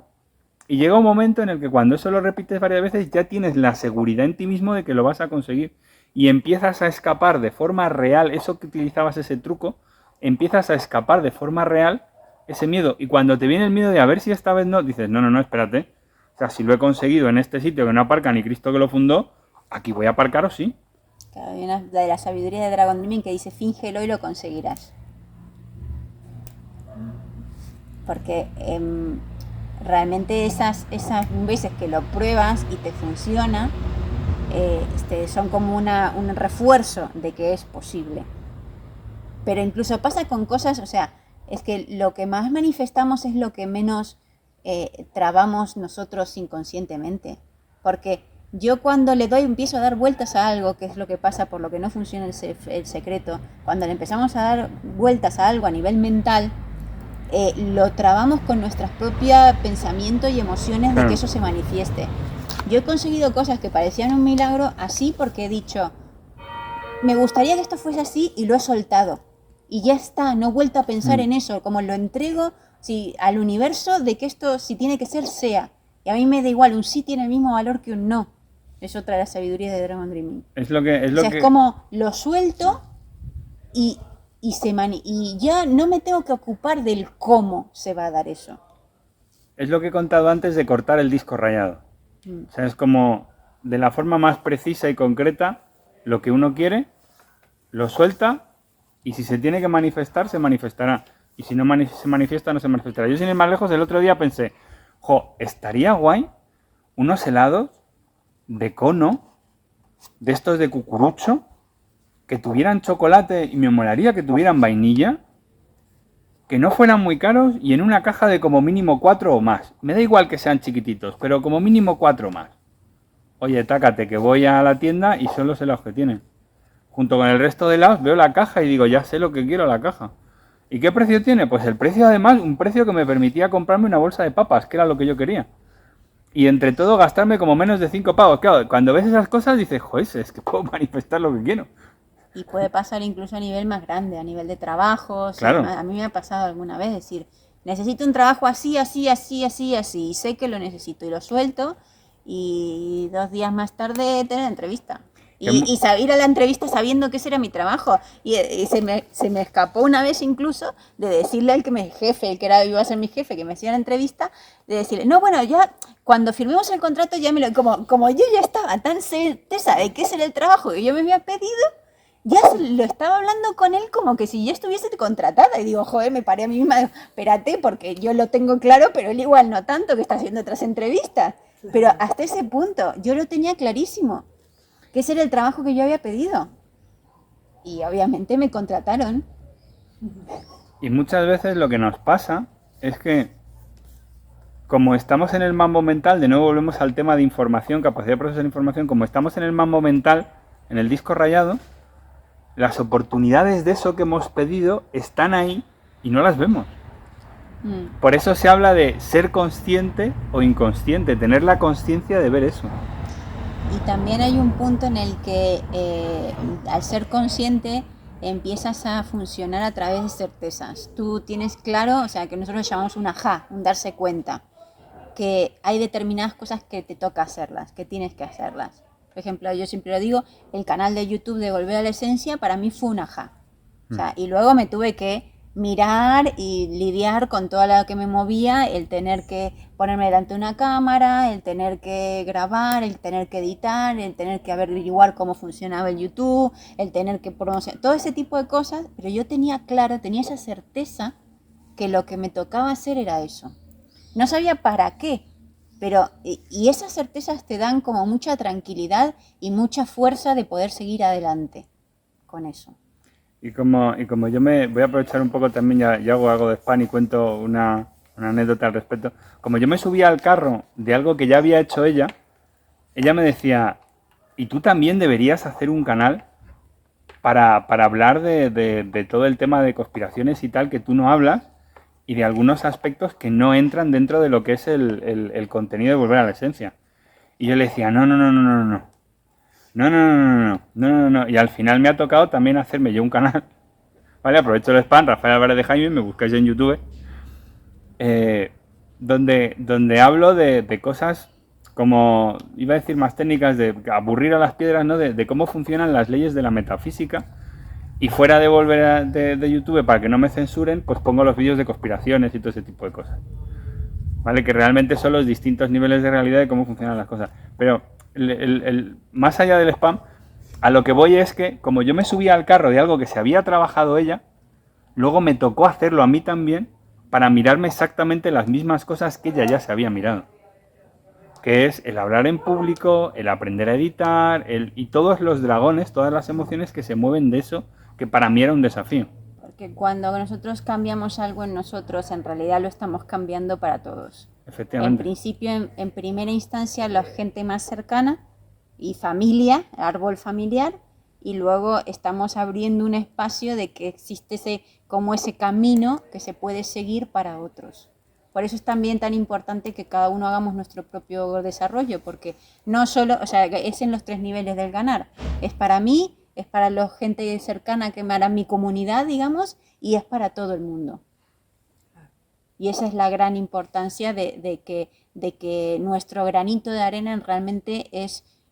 Y llega un momento en el que cuando eso lo repites varias veces ya tienes la seguridad en ti mismo de que lo vas a conseguir. Y empiezas a escapar de forma real, eso que utilizabas ese truco, empiezas a escapar de forma real ese miedo. Y cuando te viene el miedo de a ver si esta vez no, dices, no, espérate. O sea, si lo he conseguido en este sitio que no aparca ni Cristo que lo fundó, aquí voy a aparcar o sí. Claro, hay una de la sabiduría de Dragon Dreaming que dice, fíngelo y lo conseguirás. Porque realmente esas veces que lo pruebas y te funciona, son como un refuerzo de que es posible. Pero incluso pasa con cosas, o sea, es que lo que más manifestamos es lo que menos trabamos nosotros inconscientemente. Porque yo cuando le empiezo a dar vueltas a algo, que es lo que pasa por lo que no funciona el secreto, cuando le empezamos a dar vueltas a algo a nivel mental, lo trabamos con nuestros propios pensamientos y emociones de que eso se manifieste. Yo he conseguido cosas que parecían un milagro así porque he dicho, me gustaría que esto fuese así y lo he soltado. Y ya está, no he vuelto a pensar en eso, como lo entrego al universo de que esto, si tiene que ser, sea. Y a mí me da igual, un sí tiene el mismo valor que un no. Es otra de las sabidurías de Dragon Dreaming. Es como lo suelto y ya no me tengo que ocupar del cómo se va a dar eso. Es lo que he contado antes de cortar el disco rayado. O sea, es como de la forma más precisa y concreta lo que uno quiere, lo suelta y si se tiene que manifestar, se manifestará. Y si no se manifiesta, no se manifestará. Yo sin ir más lejos, el otro día pensé, estaría guay unos helados de cono, de estos de cucurucho, que tuvieran chocolate y me molaría que tuvieran vainilla, que no fueran muy caros y en una caja de como mínimo 4 o más. Me da igual que sean chiquititos, pero como mínimo 4 o más. Oye, tácate que voy a la tienda y son los helados que tienen. Junto con el resto de helados veo la caja y digo, ya sé lo que quiero la caja. ¿Y qué precio tiene? Pues el precio además, un precio que me permitía comprarme una bolsa de papas, que era lo que yo quería. Y entre todo gastarme como menos de 5 pavos. Claro, cuando ves esas cosas dices, joder, es que puedo manifestar lo que quiero. Y puede pasar incluso a nivel más grande, a nivel de trabajos. Claro. A mí me ha pasado alguna vez decir, necesito un trabajo así, así, así, así, así. Y sé que lo necesito y lo suelto. Y 2 días más tarde tener entrevista. Y ir a la entrevista sabiendo que ese era mi trabajo. Y se me escapó una vez incluso de decirle al jefe, el que iba a ser mi jefe, que me hacía la entrevista, de decirle, no, bueno, ya cuando firmemos el contrato ya como yo ya estaba tan certeza de que ese era el trabajo que yo me había pedido, ya lo estaba hablando con él como que si yo estuviese contratada. Y digo, joder, me paré a mí misma, espérate, porque yo lo tengo claro, pero él igual no tanto, que está haciendo otras entrevistas. Pero hasta ese punto yo lo tenía clarísimo, que ese era el trabajo que yo había pedido. Y obviamente me contrataron. Y muchas veces lo que nos pasa es que, como estamos en el mambo mental, de nuevo volvemos al tema de información, capacidad de procesar información, como estamos en el mambo mental, en el disco rayado, las oportunidades de eso que hemos pedido están ahí y no las vemos. Por eso se habla de ser consciente o inconsciente, tener la conciencia de ver eso. Y también hay un punto en el que al ser consciente empiezas a funcionar a través de certezas. Tú tienes claro, o sea, que nosotros llamamos un ajá, un darse cuenta, que hay determinadas cosas que te toca hacerlas, que tienes que hacerlas. Por ejemplo, yo siempre lo digo, el canal de YouTube de Volver a la Esencia para mí fue un ajá. O sea, y luego me tuve que mirar y lidiar con todo lo que me movía, el tener que ponerme delante de una cámara, el tener que grabar, el tener que editar, el tener que averiguar cómo funcionaba el YouTube, el tener que promocionar, todo ese tipo de cosas, pero yo tenía claro, tenía esa certeza que lo que me tocaba hacer era eso. No sabía para qué, pero y esas certezas te dan como mucha tranquilidad y mucha fuerza de poder seguir adelante con eso. Y como yo me voy a aprovechar un poco también, ya hago algo de spam y cuento una anécdota al respecto. Como yo me subía al carro de algo que ya había hecho ella me decía, ¿y tú también deberías hacer un canal para hablar de todo el tema de conspiraciones y tal que tú no hablas y de algunos aspectos que no entran dentro de lo que es el contenido de Volver a la Esencia? Y yo le decía, no. No. Y al final me ha tocado también hacerme yo un canal. Vale, aprovecho el spam, Rafael Álvarez de Jaime, me buscáis en YouTube, donde hablo de cosas como, iba a decir más técnicas, de aburrir a las piedras, ¿no? De cómo funcionan las leyes de la metafísica. Y fuera de volver de YouTube, para que no me censuren, pues pongo los vídeos de conspiraciones y todo ese tipo de cosas. ¿Vale? Que realmente son los distintos niveles de realidad de cómo funcionan las cosas. Pero más allá del spam, a lo que voy es que, como yo me subía al carro de algo que se había trabajado ella, luego me tocó hacerlo a mí también para mirarme exactamente las mismas cosas que ella ya se había mirado. Que es el hablar en público, el aprender a editar, y todos los dragones, todas las emociones que se mueven de eso, que para mí era un desafío. Porque cuando nosotros cambiamos algo en nosotros, en realidad lo estamos cambiando para todos. Efectivamente. En principio, en primera instancia, la gente más cercana y familia, árbol familiar, y luego estamos abriendo un espacio de que existe ese camino que se puede seguir para otros. Por eso es también tan importante que cada uno hagamos nuestro propio desarrollo, porque no solo, o sea, es en los 3 niveles del ganar. Es para mí, es para la gente cercana que me hará mi comunidad, digamos, y es para todo el mundo. Y esa es la gran importancia de que nuestro granito de arena realmente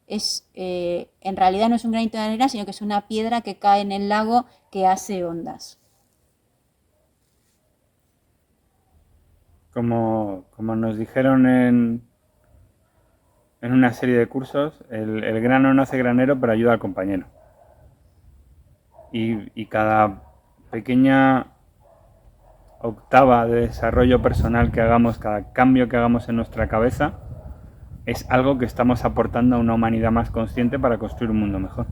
en realidad no es un granito de arena, sino que es una piedra que cae en el lago que hace ondas. Como nos dijeron en una serie de cursos, el grano no hace granero, pero ayuda al compañero. Y cada pequeña octava de desarrollo personal que hagamos, cada cambio que hagamos en nuestra cabeza, es algo que estamos aportando a una humanidad más consciente para construir un mundo mejor.